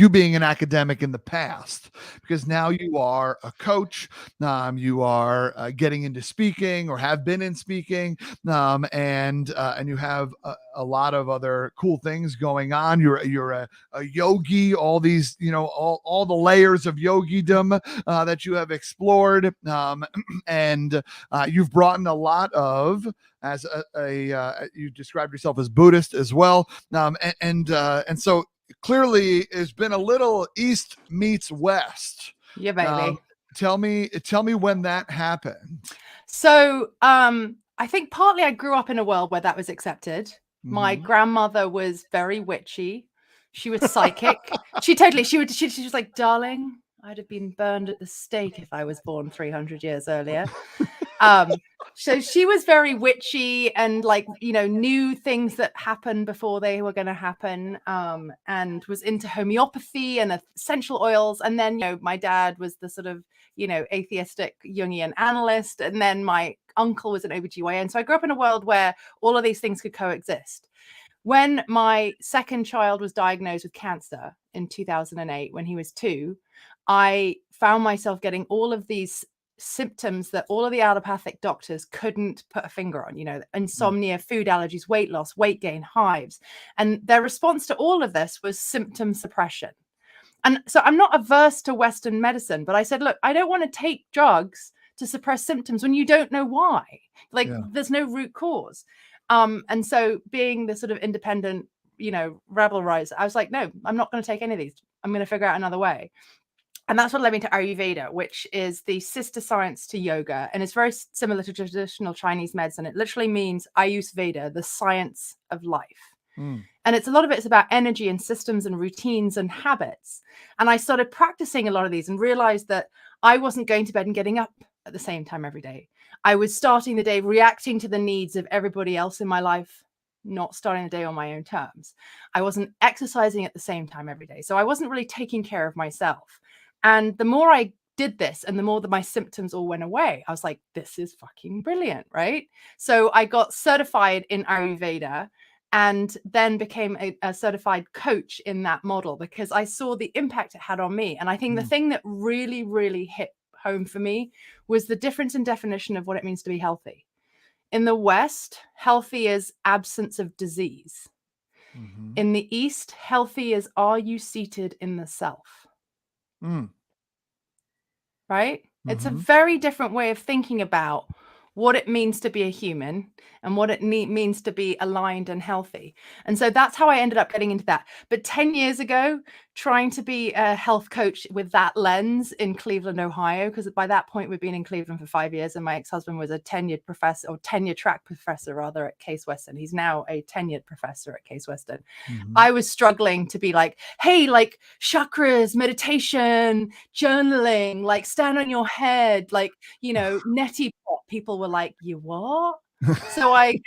being an academic in the past, because now you are a coach. You are getting into speaking, or have been in speaking, and you have a lot of other cool things going on. You're a yogi. All these, all the layers of yogidom that you have explored, and you've brought in a lot of, as you described yourself as Buddhist as well, and so clearly it's been a little East meets West. Yeah, baby. Tell me when that happened. So I think partly I grew up in a world where that was accepted. My grandmother was very witchy. She was psychic. she was like, darling, I'd have been burned at the stake if I was born 300 years earlier. So she was very witchy and knew things that happened before they were going to happen, and was into homeopathy and essential oils. And then, my dad was the sort of, atheistic Jungian analyst. And then my uncle was an OBGYN. So I grew up in a world where all of these things could coexist. When my second child was diagnosed with cancer in 2008, when he was 2, I found myself getting all of these symptoms that all of the allopathic doctors couldn't put a finger on, insomnia, food allergies, weight loss, weight gain, hives. And their response to all of this was symptom suppression. And so I'm not averse to Western medicine, but I said, look, I don't want to take drugs to suppress symptoms when you don't know why. There's no root cause. And so being the sort of independent, rebel riser, I was like, no, I'm not going to take any of these. I'm going to figure out another way. And that's what led me to Ayurveda, which is the sister science to yoga. And it's very similar to traditional Chinese medicine. It literally means Ayurveda, the science of life. And it's a lot of it's about energy and systems and routines and habits. And I started practicing a lot of these and realized that I wasn't going to bed and getting up at the same time every day. I was starting the day reacting to the needs of everybody else in my life, not starting the day on my own terms. I wasn't exercising at the same time every day. So I wasn't really taking care of myself. And the more I did this and the more that my symptoms all went away, I was like, this is fucking brilliant, right? So I got certified in Ayurveda and then became a certified coach in that model because I saw the impact it had on me. And I think the thing that really, really hit home for me was the difference in definition of what it means to be healthy. In the West, healthy is absence of disease. Mm-hmm. In the East, healthy is, are you seated in the self? Right? It's a very different way of thinking about what it means to be a human and what it means to be aligned and healthy. And so that's how I ended up getting into that. But 10 years ago, trying to be a health coach with that lens in Cleveland, Ohio, because by that point we'd been in Cleveland for 5 years and my ex-husband was a tenured professor, or tenure track professor rather, at Case Western. He's now a tenured professor at Case Western. I was struggling to be like, hey, like chakras, meditation, journaling, like stand on your head, like, you know, neti pot. People were like, you what? So I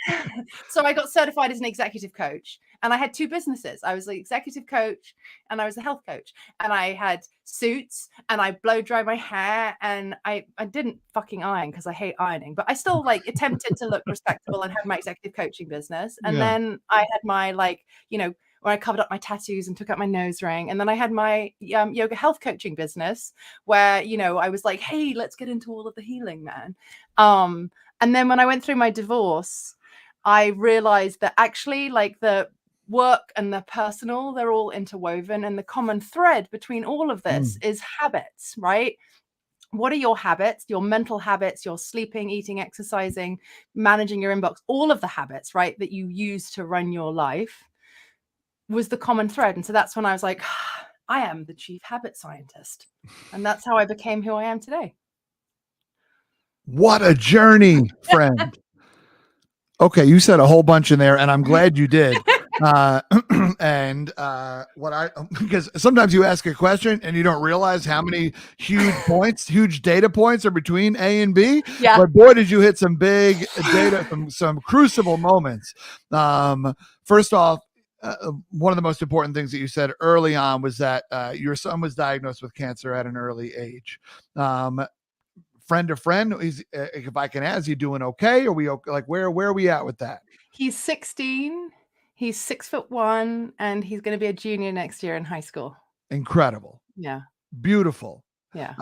got certified as an executive coach, and I had two businesses. I was the executive coach and I was the health coach, and I had suits and I blow dry my hair, and I didn't fucking iron because I hate ironing, but I still like attempted to look respectable and had my executive coaching business. And then I had my, like, you know, where I covered up my tattoos and took out my nose ring. And then I had my yoga health coaching business where, you know, I was like, hey, let's get into all of the healing, man. And then when I went through my divorce, I realized that actually, like, the work and the personal, they're all interwoven. And the common thread between all of this is habits, right? What are your habits, your mental habits, your sleeping, eating, exercising, managing your inbox, all of the habits, right, that you use to run your life was the common thread. And so that's when I was like, I am the chief habit scientist. And that's how I became who I am today. What a journey, friend. Okay, you said a whole bunch in there, and I'm glad you did. Because sometimes you ask a question and you don't realize how many huge data points are between A and B. Yeah. But boy, did you hit some big data, some crucible moments. First off, one of the most important things that you said early on was that your son was diagnosed with cancer at an early age. Friend to friend, if I can ask, is he doing okay? Are we okay? Like, where are we at with that? He's 16. He's 6'1", and he's going to be a junior next year in high school. Incredible. Yeah. Beautiful. Yeah.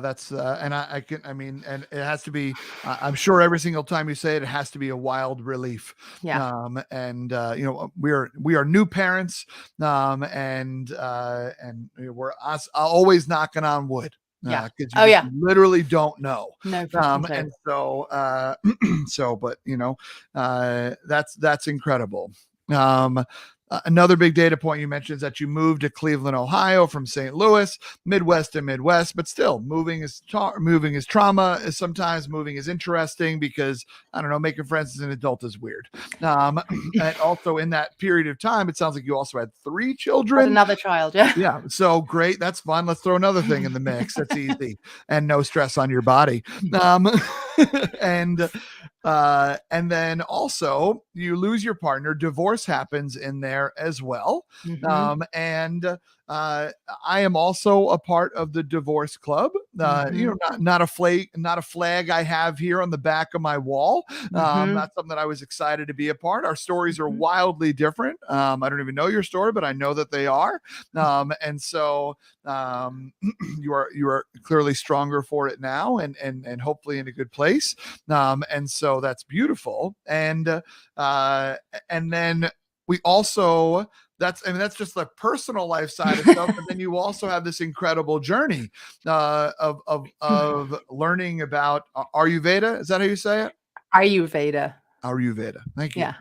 That's and and it has to be, I'm sure every single time you say it, it has to be a wild relief. Yeah. You know, we are new parents, and we're always knocking on wood. Yeah. Because you literally don't know. No. And so, but you know, that's incredible. Another big data point you mentioned is that you moved to Cleveland, Ohio from St. Louis, Midwest to Midwest, but still moving is trauma. Sometimes moving is interesting because, I don't know, making friends as an adult is weird. And also in that period of time, it sounds like you also had 3 children. Had another child. Yeah. Yeah. So great. That's fun. Let's throw another thing in the mix. That's easy and no stress on your body. And then also you lose your partner. Divorce happens in there as well. And I am also a part of the divorce club. You know, not a flag I have here on the back of my wall. That's something that I was excited to be a part. Our stories are wildly different. I don't even know your story, but I know that they are. And so you are clearly stronger for it now, and hopefully in a good place. And so that's beautiful. And then we also, that's just the personal life side of stuff. But then you also have this incredible journey of learning about Ayurveda. Is that how you say it? Ayurveda. Thank you. Yeah.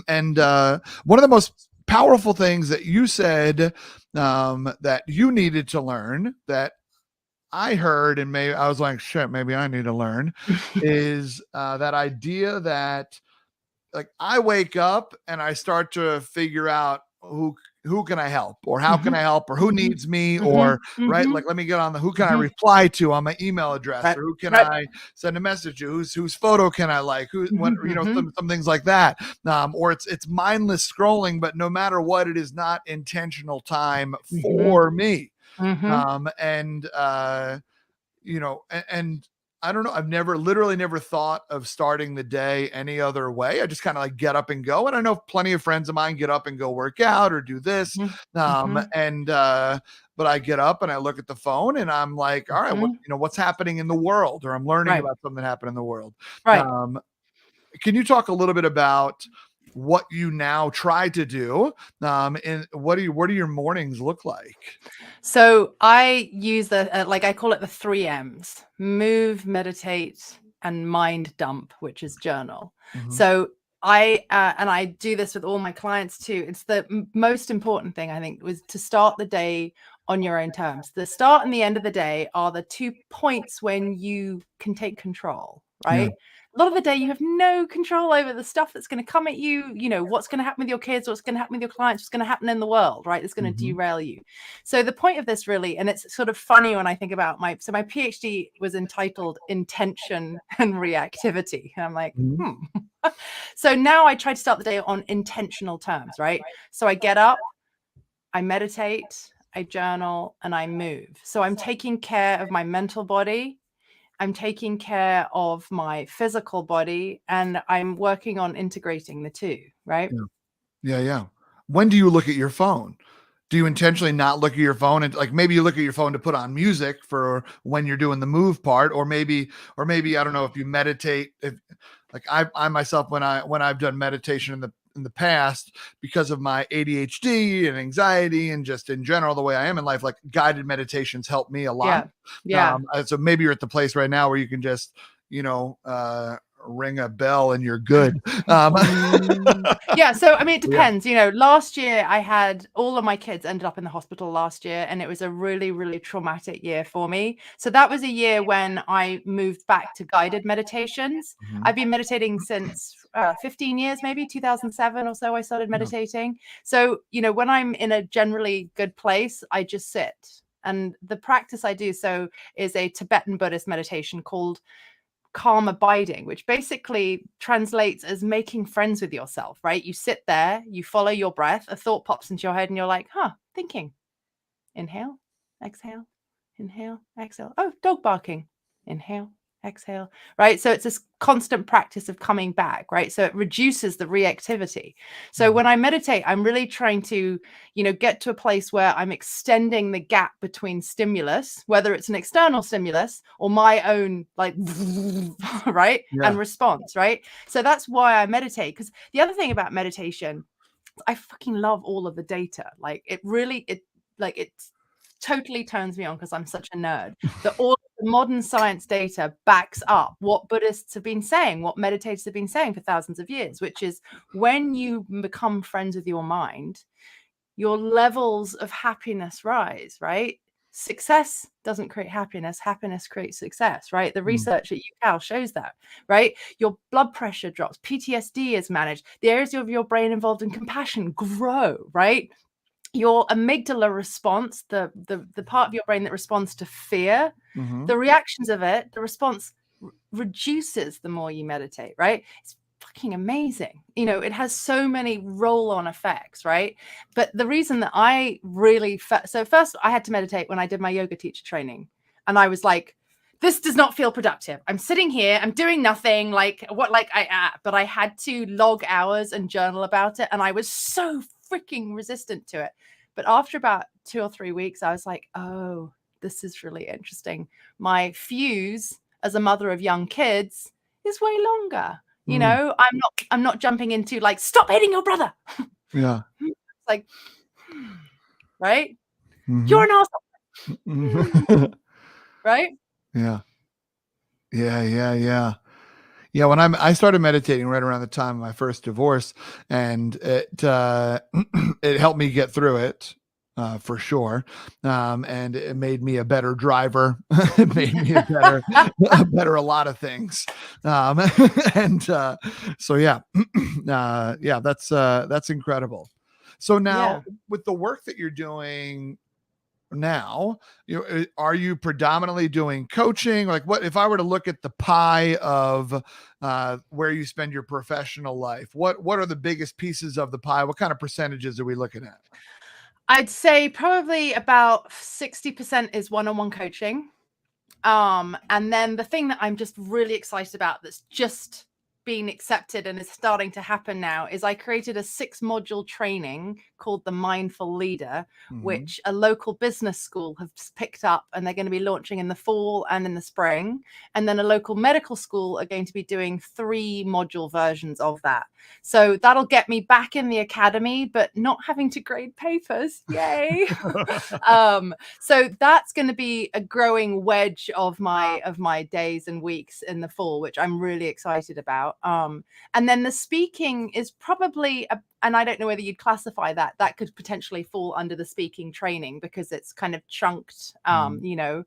And one of the most powerful things that you said that you needed to learn, that I heard, and maybe I was like, shit, maybe I need to learn, is that idea that, like, I wake up and I start to figure out who who can I help, or how can I help, or who needs me, Mhm. or right, Mhm. like let me get on the who can I Mhm. reply to on my email address, Right. or who can Right. I send a message to, whose photo can I like, who what Mhm. you know, Mhm. some things like that. Or it's mindless scrolling, but no matter what, it is not intentional time Mhm. for me. Mhm. And you know, and I don't know, I've literally never thought of starting the day any other way. I just kind of like get up and go. And I know plenty of friends of mine get up and go work out or do this. Mhm. But I get up and I look at the phone and I'm like, all right, Mhm. what's happening in the world? Or I'm learning Right. about something that happened in the world. Right. Um, can you talk a little bit about what you now try to do? And what do your mornings look like? So I use the like I call it the 3 M's: move, meditate, and mind dump, which is journal. Mhm. So and I do this with all my clients too. It's the most important thing, I think, was to start the day on your own terms. The start and the end of the day are the 2 points when you can take control, Yeah. right? A lot of the day you have no control over the stuff that's going to come at you, what's going to happen with your kids, what's going to happen with your clients, what's going to happen in the world, right? It's going to Mhm. derail you. So the point of this really, and it's sort of funny when I think about my PhD was entitled Intention and Reactivity. And I'm like, Mhm. So now I try to start the day on intentional terms, right? So I get up, I meditate, I journal, and I move. So I'm taking care of my mental body, I'm taking care of my physical body, and I'm working on integrating the two, right? Yeah. Yeah, yeah. When do you look at your phone? Do you intentionally not look at your phone, and like maybe you look at your phone to put on music for when you're doing the move part, or maybe I don't know if you meditate, if like I myself, when I've done meditation in the past, because of my ADHD and anxiety and just in general the way I am in life, like guided meditations help me a lot. Yeah. Yeah. So maybe you're at the place right now where you can just, ring a bell and you're good. Yeah, so I mean, it Yeah. depends. Last year I had all of my kids ended up in the hospital last year, and it was a really, really traumatic year for me. So that was a year when I moved back to guided meditations. Mhm. I've been meditating since 15 years, maybe 2007 or so. I started Yeah. meditating. So, when I'm in a generally good place, I just sit. And the practice I do is a Tibetan Buddhist meditation called calm abiding, which basically translates as making friends with yourself, right? You sit there, you follow your breath, a thought pops into your head, and you're like, thinking. Inhale, exhale, inhale, exhale. Oh, dog barking. Inhale, exhale, right? So it's this constant practice of coming back, right? So it reduces the reactivity. So when I meditate, I'm really trying to, get to a place where I'm extending the gap between stimulus, whether it's an external stimulus or my own, like, right? Yeah. And response, right? So that's why I meditate. Because the other thing about meditation, I fucking love all of the data. Like it totally turns me on because I'm such a nerd. That all of the modern science data backs up what Buddhists have been saying, what meditators have been saying for thousands of years, which is when you become friends with your mind, your levels of happiness rise, right? Success doesn't create happiness. Happiness creates success, right? The research at UCal shows that, right? Your blood pressure drops. PTSD is managed. The areas of your brain involved in compassion grow, right? Your amygdala response, the part of your brain that responds to fear, Mhm. the reactions of it, the response reduces the more you meditate, right? It's fucking amazing. It has so many roll-on effects, right? But the reason that I really so first I had to meditate when I did my yoga teacher training, and I was like, this does not feel productive. I'm sitting here, I'm doing nothing, but I had to log hours and journal about it, and I was so freaking resistant to it. But after about 2 or 3 weeks, I was like, oh, this is really interesting. My fuse as a mother of young kids is way longer. I'm not jumping into like, stop hitting your brother. Yeah. It's like, right? You're Mhm. an asshole. Right? Yeah. Yeah, yeah, yeah. Yeah, when I started meditating right around the time of my first divorce, and it it helped me get through it, for sure. And it made me a better driver. It made me a lot of things. And so yeah, yeah, that's incredible. So now Yeah. with the work that you're doing now, are you predominantly doing coaching? Like, what if I were to look at the pie of where you spend your professional life, what are the biggest pieces of the pie? What kind of percentages are we looking at? I'd say probably about 60% is one-on-one coaching. And then the thing that I'm just really excited about that's just been accepted and is starting to happen now is I created a 6-module training called the Mindful Leader, which a local business school has picked up, and they're going to be launching in the fall and in the spring. And then a local medical school are going to be doing 3-module versions of that. So that'll get me back in the academy, but not having to grade papers. Yay. So that's going to be a growing wedge of my days and weeks in the fall, which I'm really excited about. And then the speaking is probably and I don't know whether you'd classify that could potentially fall under the speaking training because it's kind of chunked, you know.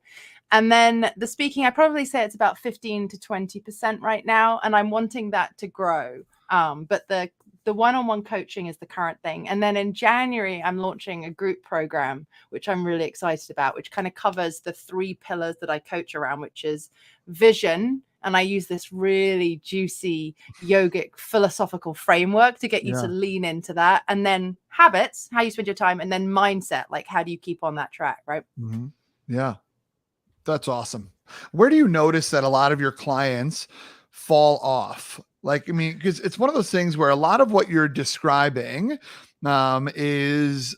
And then the speaking, I probably say it's about 15 to 20% right now, and I'm wanting that to grow. But the one-on-one coaching is the current thing. And then in January, I'm launching a group program, which I'm really excited about, which kind of covers the 3 pillars that I coach around, which is vision. And I use this really juicy yogic philosophical framework to get you to lean into that. And then habits, how you spend your time, and then mindset, like how do you keep on that track, right? Yeah, that's awesome. Where do you notice that a lot of your clients fall off? Like, I mean, because it's one of those things where a lot of what you're describing is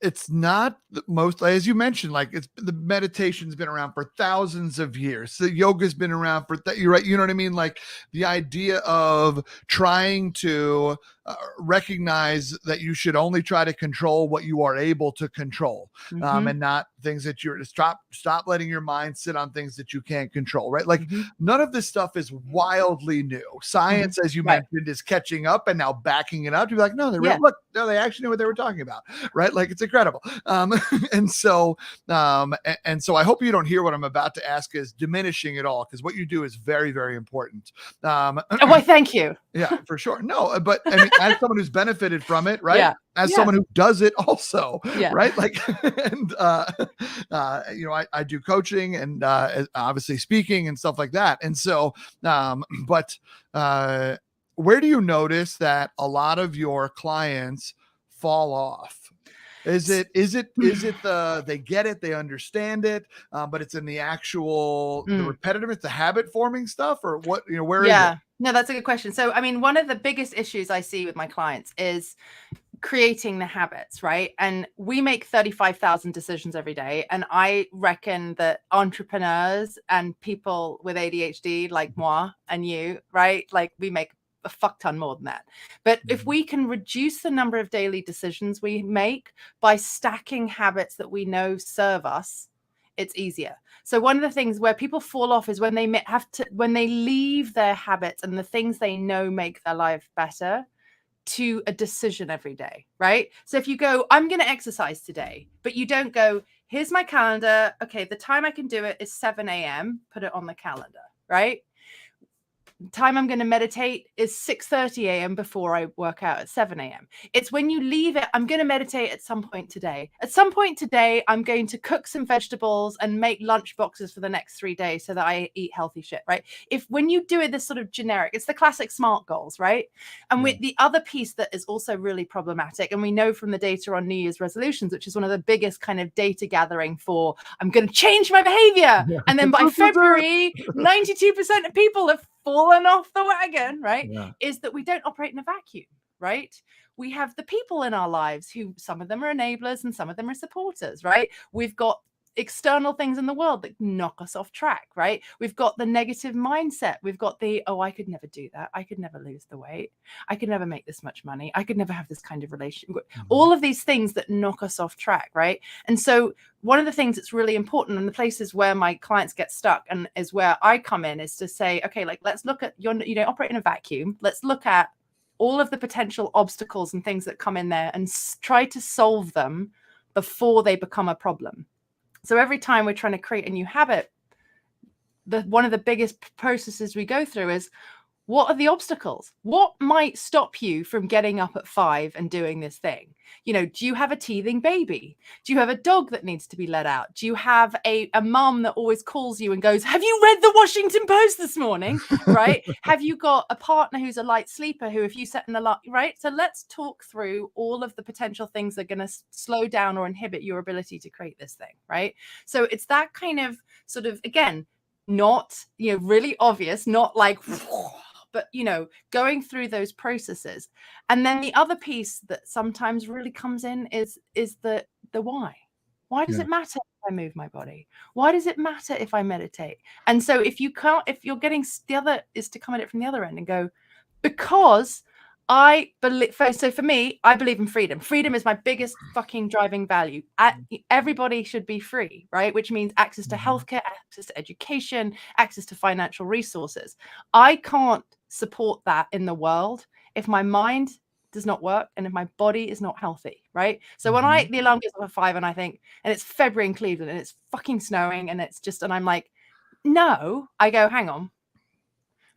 it's not the most, as you mentioned, like the meditation's been around for thousands of years. The yoga's been around for you're right. You know what I mean? Like the idea of trying to recognize that you should only try to control what you are able to control, and not things that you're stop letting your mind sit on things that you can't control. Right? Like none of this stuff is wildly new. Science, as you mentioned, is catching up and now backing it up. You're like, no, they actually knew what they were talking about. Right? Like it's incredible. And so I hope you don't hear what I'm about to ask as diminishing it all, because what you do is very, very important. Well, thank you. Yeah, for sure. No, but I mean, as someone who's benefited from it, right? Yeah. As someone who does it also, Yeah. right? Like, and you know, I do coaching and obviously speaking and stuff like that. And so, but where do you notice that a lot of your clients fall off? Is it they get it, they understand it, but it's in the actual the repetitiveness, the habit forming stuff, or what, you know, where is it? No, that's a good question. So, I mean, one of the biggest issues I see with my clients is creating the habits, right? And we make 35,000 decisions every day. And I reckon that entrepreneurs and people with ADHD like moi and you, right? Like we make a fuck ton more than that. But if we can reduce the number of daily decisions we make by stacking habits that we know serve us, it's easier. So one of the things where people fall off is when they when they leave their habits and the things they know make their life better to a decision every day, right? So if you go, I'm going to exercise today, but you don't go, here's my calendar. Okay, the time I can do it is 7 a.m. Put it on the calendar, right? The time I'm going to meditate is 6:30 a.m. before I work out at 7 a.m. It's when you leave it, I'm going to meditate at some point today. At some point today, I'm going to cook some vegetables and make lunch boxes for the next 3 days so that I eat healthy shit, right? When you do it this sort of generic, it's the classic SMART goals, right? And with the other piece that is also really problematic, and we know from the data on New Year's resolutions, which is one of the biggest kind of data gathering for, I'm going to change my behavior. And then by February, 92% of people have fallen off the wagon, right? Is that we don't operate in a vacuum, right? We have the people in our lives who, some of them are enablers and some of them are supporters, right? We've got external things in the world that knock us off track, right? We've got the negative mindset. We've got the, oh, I could never do that. I could never lose the weight. I could never make this much money. I could never have this kind of relationship. All of these things that knock us off track, right? And so one of the things that's really important, and the places where my clients get stuck and is where I come in, is to say, okay, like, let's look at you don't operate in a vacuum. Let's look at all of the potential obstacles and things that come in there and try to solve them before they become a problem. So every time we're trying to create a new habit, one of the biggest processes we go through is, What are the obstacles? What might stop you from getting up at 5 and doing this thing? You know, do you have a teething baby? Do you have a dog that needs to be let out? Do you have a mum that always calls you and goes, have you read the Washington Post this morning? Right? Have you got a partner who's a light sleeper who, if you set an alarm, right? So let's talk through all of the potential things that are going to slow down or inhibit your ability to create this thing, right? So it's that kind of sort of, again, not, you know, really obvious, not like, but, you know, going through those processes. And then the other piece that sometimes really comes in is the why. Why does it matter if I move my body? Why does it matter if I meditate? And so if you're getting the other is to come at it from the other end and go, because I believe, so for me, I believe in freedom. Freedom is my biggest fucking driving value. Everybody should be free, right? Which means access to healthcare, access to education, access to financial resources. I can't support that in the world if my mind does not work and if my body is not healthy, right? So when the alarm goes off at 5 and I think, and it's February in Cleveland and it's fucking snowing and it's just, and I'm like, no, I go, hang on.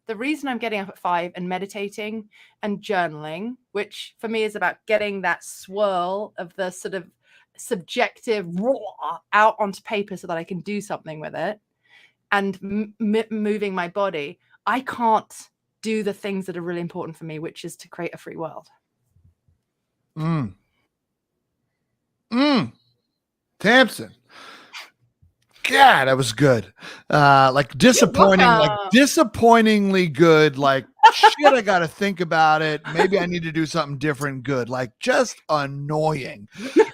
The reason I'm getting up at 5 and meditating and journaling, which for me is about getting that swirl of the sort of subjective raw out onto paper so that I can do something with it, and moving my body, I can't do the things that are really important for me, which is to create a free world. Tamsin. God, that was good. Like disappointingly good. Like, shit, I got to think about it. Maybe I need to do something different. Good. Like, just annoying.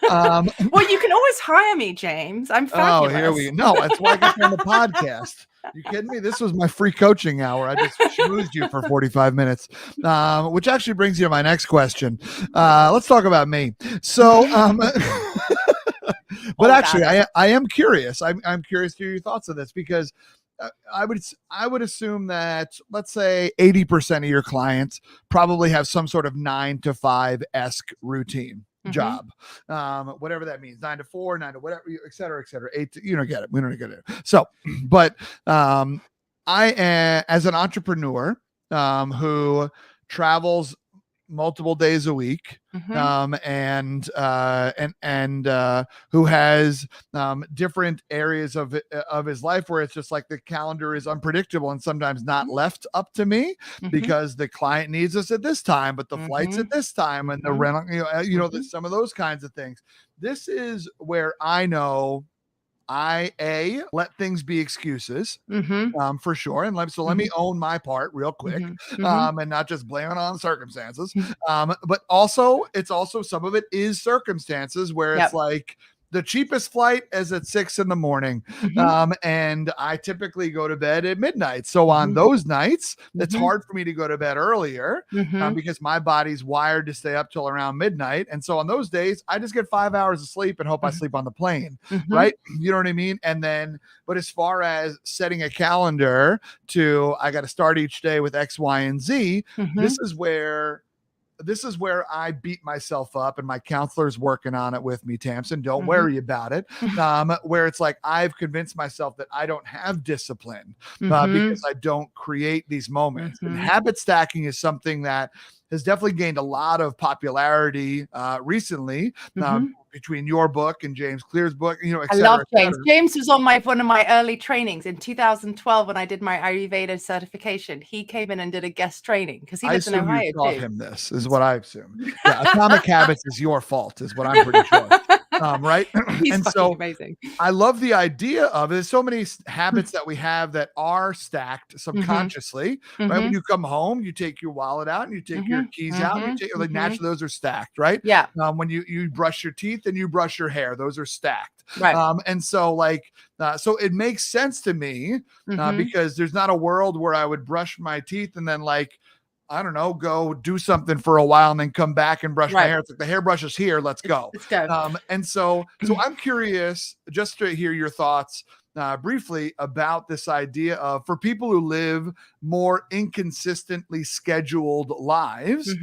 Well, you can always hire me, James. I'm fabulous. Oh, here we go. No, that's why I got you on the podcast. You kidding me? This was my free coaching hour. I just schmoozed you for 45 minutes, which actually brings you to my next question. Let's talk about me. So, but actually, I am curious. I'm curious to hear your thoughts on this, because I would assume that, let's say, 80% of your clients probably have some sort of 9 to 5-esque routine job, whatever that means, 9 to 4, 9 to whatever, et cetera, 8 to, you don't get it. We don't get it. So, but I as an entrepreneur who travels multiple days a week, and who has different areas of his life where it's just like the calendar is unpredictable and sometimes not left up to me, because the client needs us at this time, but the flight's at this time, and the rental, some of those kinds of things. This is where I know I let things be excuses, for sure. And let me own my part real quick, and not just blame it on circumstances. But also, it's also, some of it is circumstances where it's like, the cheapest flight is at 6 a.m. And I typically go to bed at midnight. So on those nights, it's hard for me to go to bed earlier, because my body's wired to stay up till around midnight. And so on those days, I just get 5 hours of sleep and hope I sleep on the plane, right? You know what I mean? And then, but as far as setting a calendar to, I got to start each day with X, Y, and Z, this is where I beat myself up, and my counselor's working on it with me, Tamsin. Don't worry about it. Where it's like, I've convinced myself that I don't have discipline because I don't create these moments. And habit stacking is something that has definitely gained a lot of popularity recently, between your book and James Clear's book, et cetera, I love James. James was on one of my early trainings in 2012 when I did my Ayurveda certification. He came in and did a guest training because he lives in Ohio. You taught him this, is what I assume. Yeah, Atomic Habits is your fault, is what I'm pretty sure. Right? He's and so amazing. I love the idea of it. There's so many habits that we have that are stacked subconsciously, right? When you come home, you take your wallet out and you take your keys out. And you take, like, naturally, those are stacked, right? Yeah. When you brush your teeth and you brush your hair, those are stacked. Right. And so, like, so it makes sense to me, because there's not a world where I would brush my teeth and then, like, I don't know, go do something for a while and then come back and brush my hair. It's like, the hairbrush is here. Let's go. Let's go. And so I'm curious just to hear your thoughts briefly about this idea of, for people who live more inconsistently scheduled lives,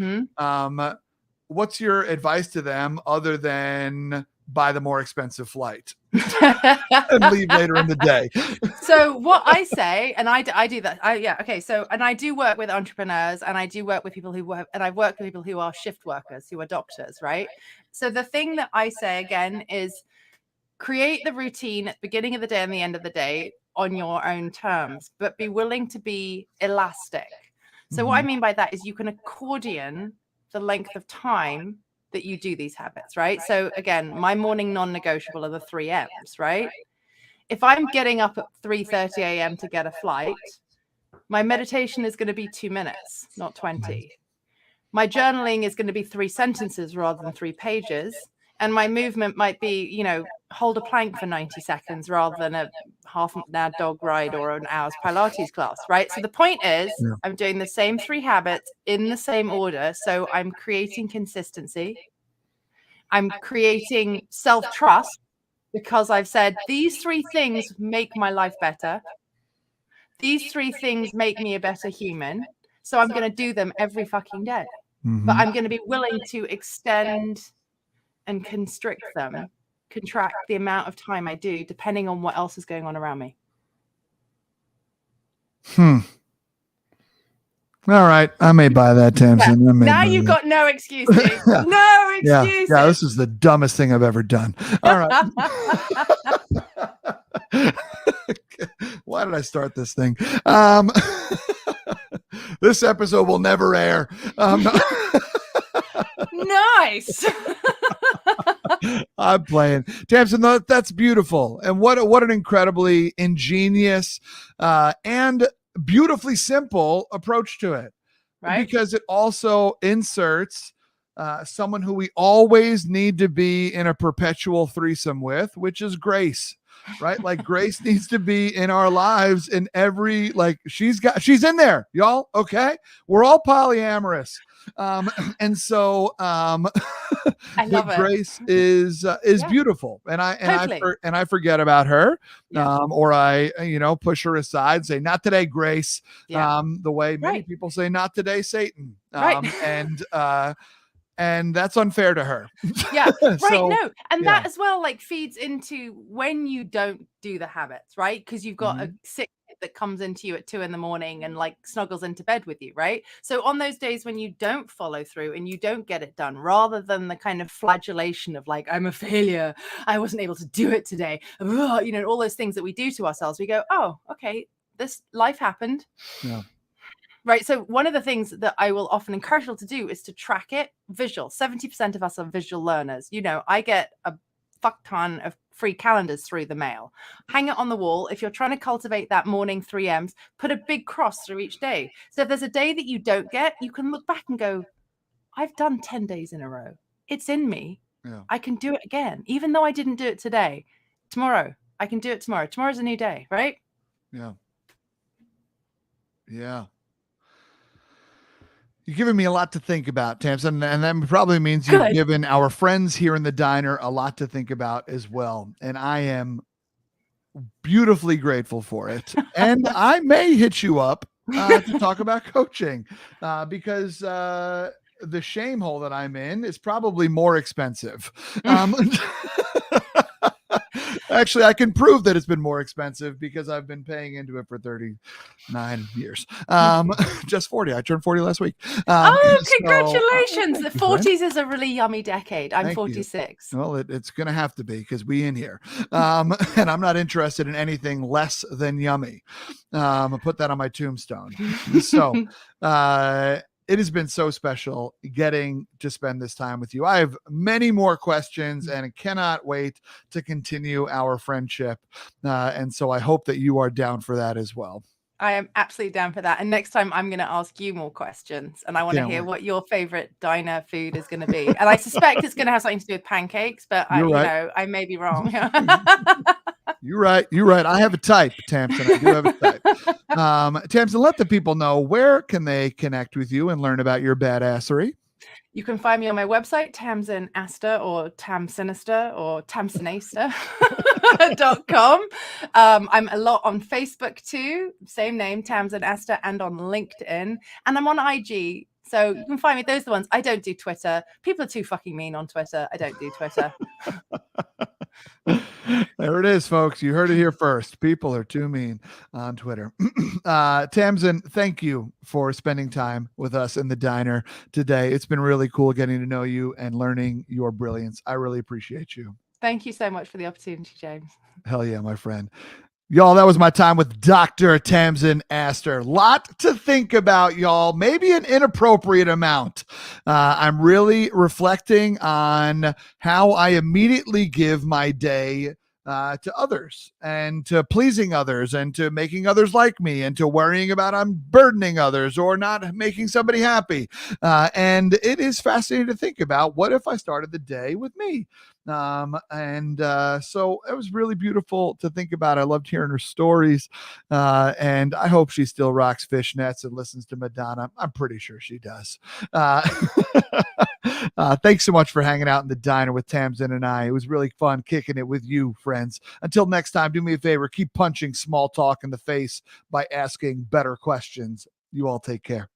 what's your advice to them other than buy the more expensive flight and leave later in the day. So what I say, and I do that. Okay. So, and I do work with entrepreneurs, and I do work with people who work, and I've worked with people who are shift workers, who are doctors, right? So the thing that I say again is create the routine at the beginning of the day and the end of the day on your own terms, but be willing to be elastic. So what I mean by that is you can accordion the length of time that you do these habits, right? So again, my morning non-negotiable are the 3 M's, right? If I'm getting up at 3:30 a.m. to get a flight, my meditation is going to be 2 minutes, not 20. My journaling is going to be 3 sentences rather than 3 pages. And my movement might be, hold a plank for 90 seconds rather than a half an hour dog ride or an hour's Pilates class, right? So the point is, I'm doing the same 3 habits in the same order. So I'm creating consistency. I'm creating self-trust because I've said these 3 things make my life better. These 3 things make me a better human. So I'm going to do them every fucking day. But I'm going to be willing to extend and contract the amount of time I do, depending on what else is going on around me. All right. I may buy that, Tamsin. Yeah. Now you've got no excuses. No excuses. Yeah, this is the dumbest thing I've ever done. All right. Why did I start this thing? This episode will never air. Nice. I'm playing. Tamsin, that's beautiful. And what an incredibly ingenious and beautifully simple approach to it. Right? Because it also inserts someone who we always need to be in a perpetual threesome with, which is Grace. Right? Like Grace needs to be in our lives in every, she's in there, y'all. Okay. We're all polyamorous. And so I love it. Grace is beautiful. And I forget about her. Or I, push her aside, say, not today, Grace. The way many people say, not today, Satan. And that's unfair to her. Yeah, right. That as well feeds into when you don't do the habits, right? Because you've got a sick kid that comes into you at 2 a.m. and snuggles into bed with you, right? So on those days when you don't follow through and you don't get it done, rather than the kind of flagellation of I'm a failure, I wasn't able to do it today, all those things that we do to ourselves, we go, oh, okay, this life happened. Yeah. Right. So one of the things that I will often encourage people to do is to track it visual. 70% of us are visual learners. I get a fuck ton of free calendars through the mail. Hang it on the wall. If you're trying to cultivate that morning 3 M's, put a big cross through each day. So if there's a day that you don't get, you can look back and go, I've done 10 days in a row. It's in me. Yeah. I can do it again. Even though I didn't do it today, tomorrow, I can do it tomorrow. Tomorrow's a new day, right? Yeah. Yeah. You're giving me a lot to think about, Tamsin, and that probably means you've given our friends here in the diner a lot to think about as well. And I am beautifully grateful for it. And I may hit you up to talk about coaching because the shame hole that I'm in is probably more expensive. Actually, I can prove that it's been more expensive because I've been paying into it for 39 years. Just 40. I turned 40 last week. Congratulations. The 40s is a really yummy decade. I'm 46. You. Well, it's going to have to be because we in here. And I'm not interested in anything less than yummy. I'll put that on my tombstone. So, it has been so special getting to spend this time with you. I have many more questions and cannot wait to continue our friendship. And so I hope that you are down for that as well. I am absolutely down for that. And next time I'm going to ask you more questions and I want to hear what your favorite diner food is going to be. And I suspect it's going to have something to do with pancakes, but I may be wrong. You're right. I have a type, Tamsin. I do have a type. Tamsin, let the people know, where can they connect with you and learn about your badassery? You can find me on my website, Tamsin Astor or Tamsin Astor or tamsinaster.com. I'm a lot on Facebook too, same name, Tamsin Astor, and on LinkedIn. And I'm on IG So you can find me. Those are the ones. I don't do Twitter. People are too fucking mean on Twitter. I don't do Twitter. There it is, folks. You heard it here first. People are too mean on Twitter. Tamsin, thank you for spending time with us in the diner today. It's been really cool getting to know you and learning your brilliance. I really appreciate you. Thank you so much for the opportunity, James. Hell yeah, my friend. Y'all, that was my time with Dr. Tamsin Astor. Lot to think about, y'all. Maybe an inappropriate amount. I'm really reflecting on how I immediately give my day to others and to pleasing others and to making others like me and to worrying about I'm burdening others or not making somebody happy. And it is fascinating to think about, what if I started the day with me? So it was really beautiful to think about. I loved hearing her stories. And I hope she still rocks fishnets and listens to Madonna. I'm pretty sure she does. Thanks so much for hanging out in the diner with Tamsin and I. It was really fun kicking it with you, friends. Until next time, do me a favor, keep punching small talk in the face by asking better questions. You all take care.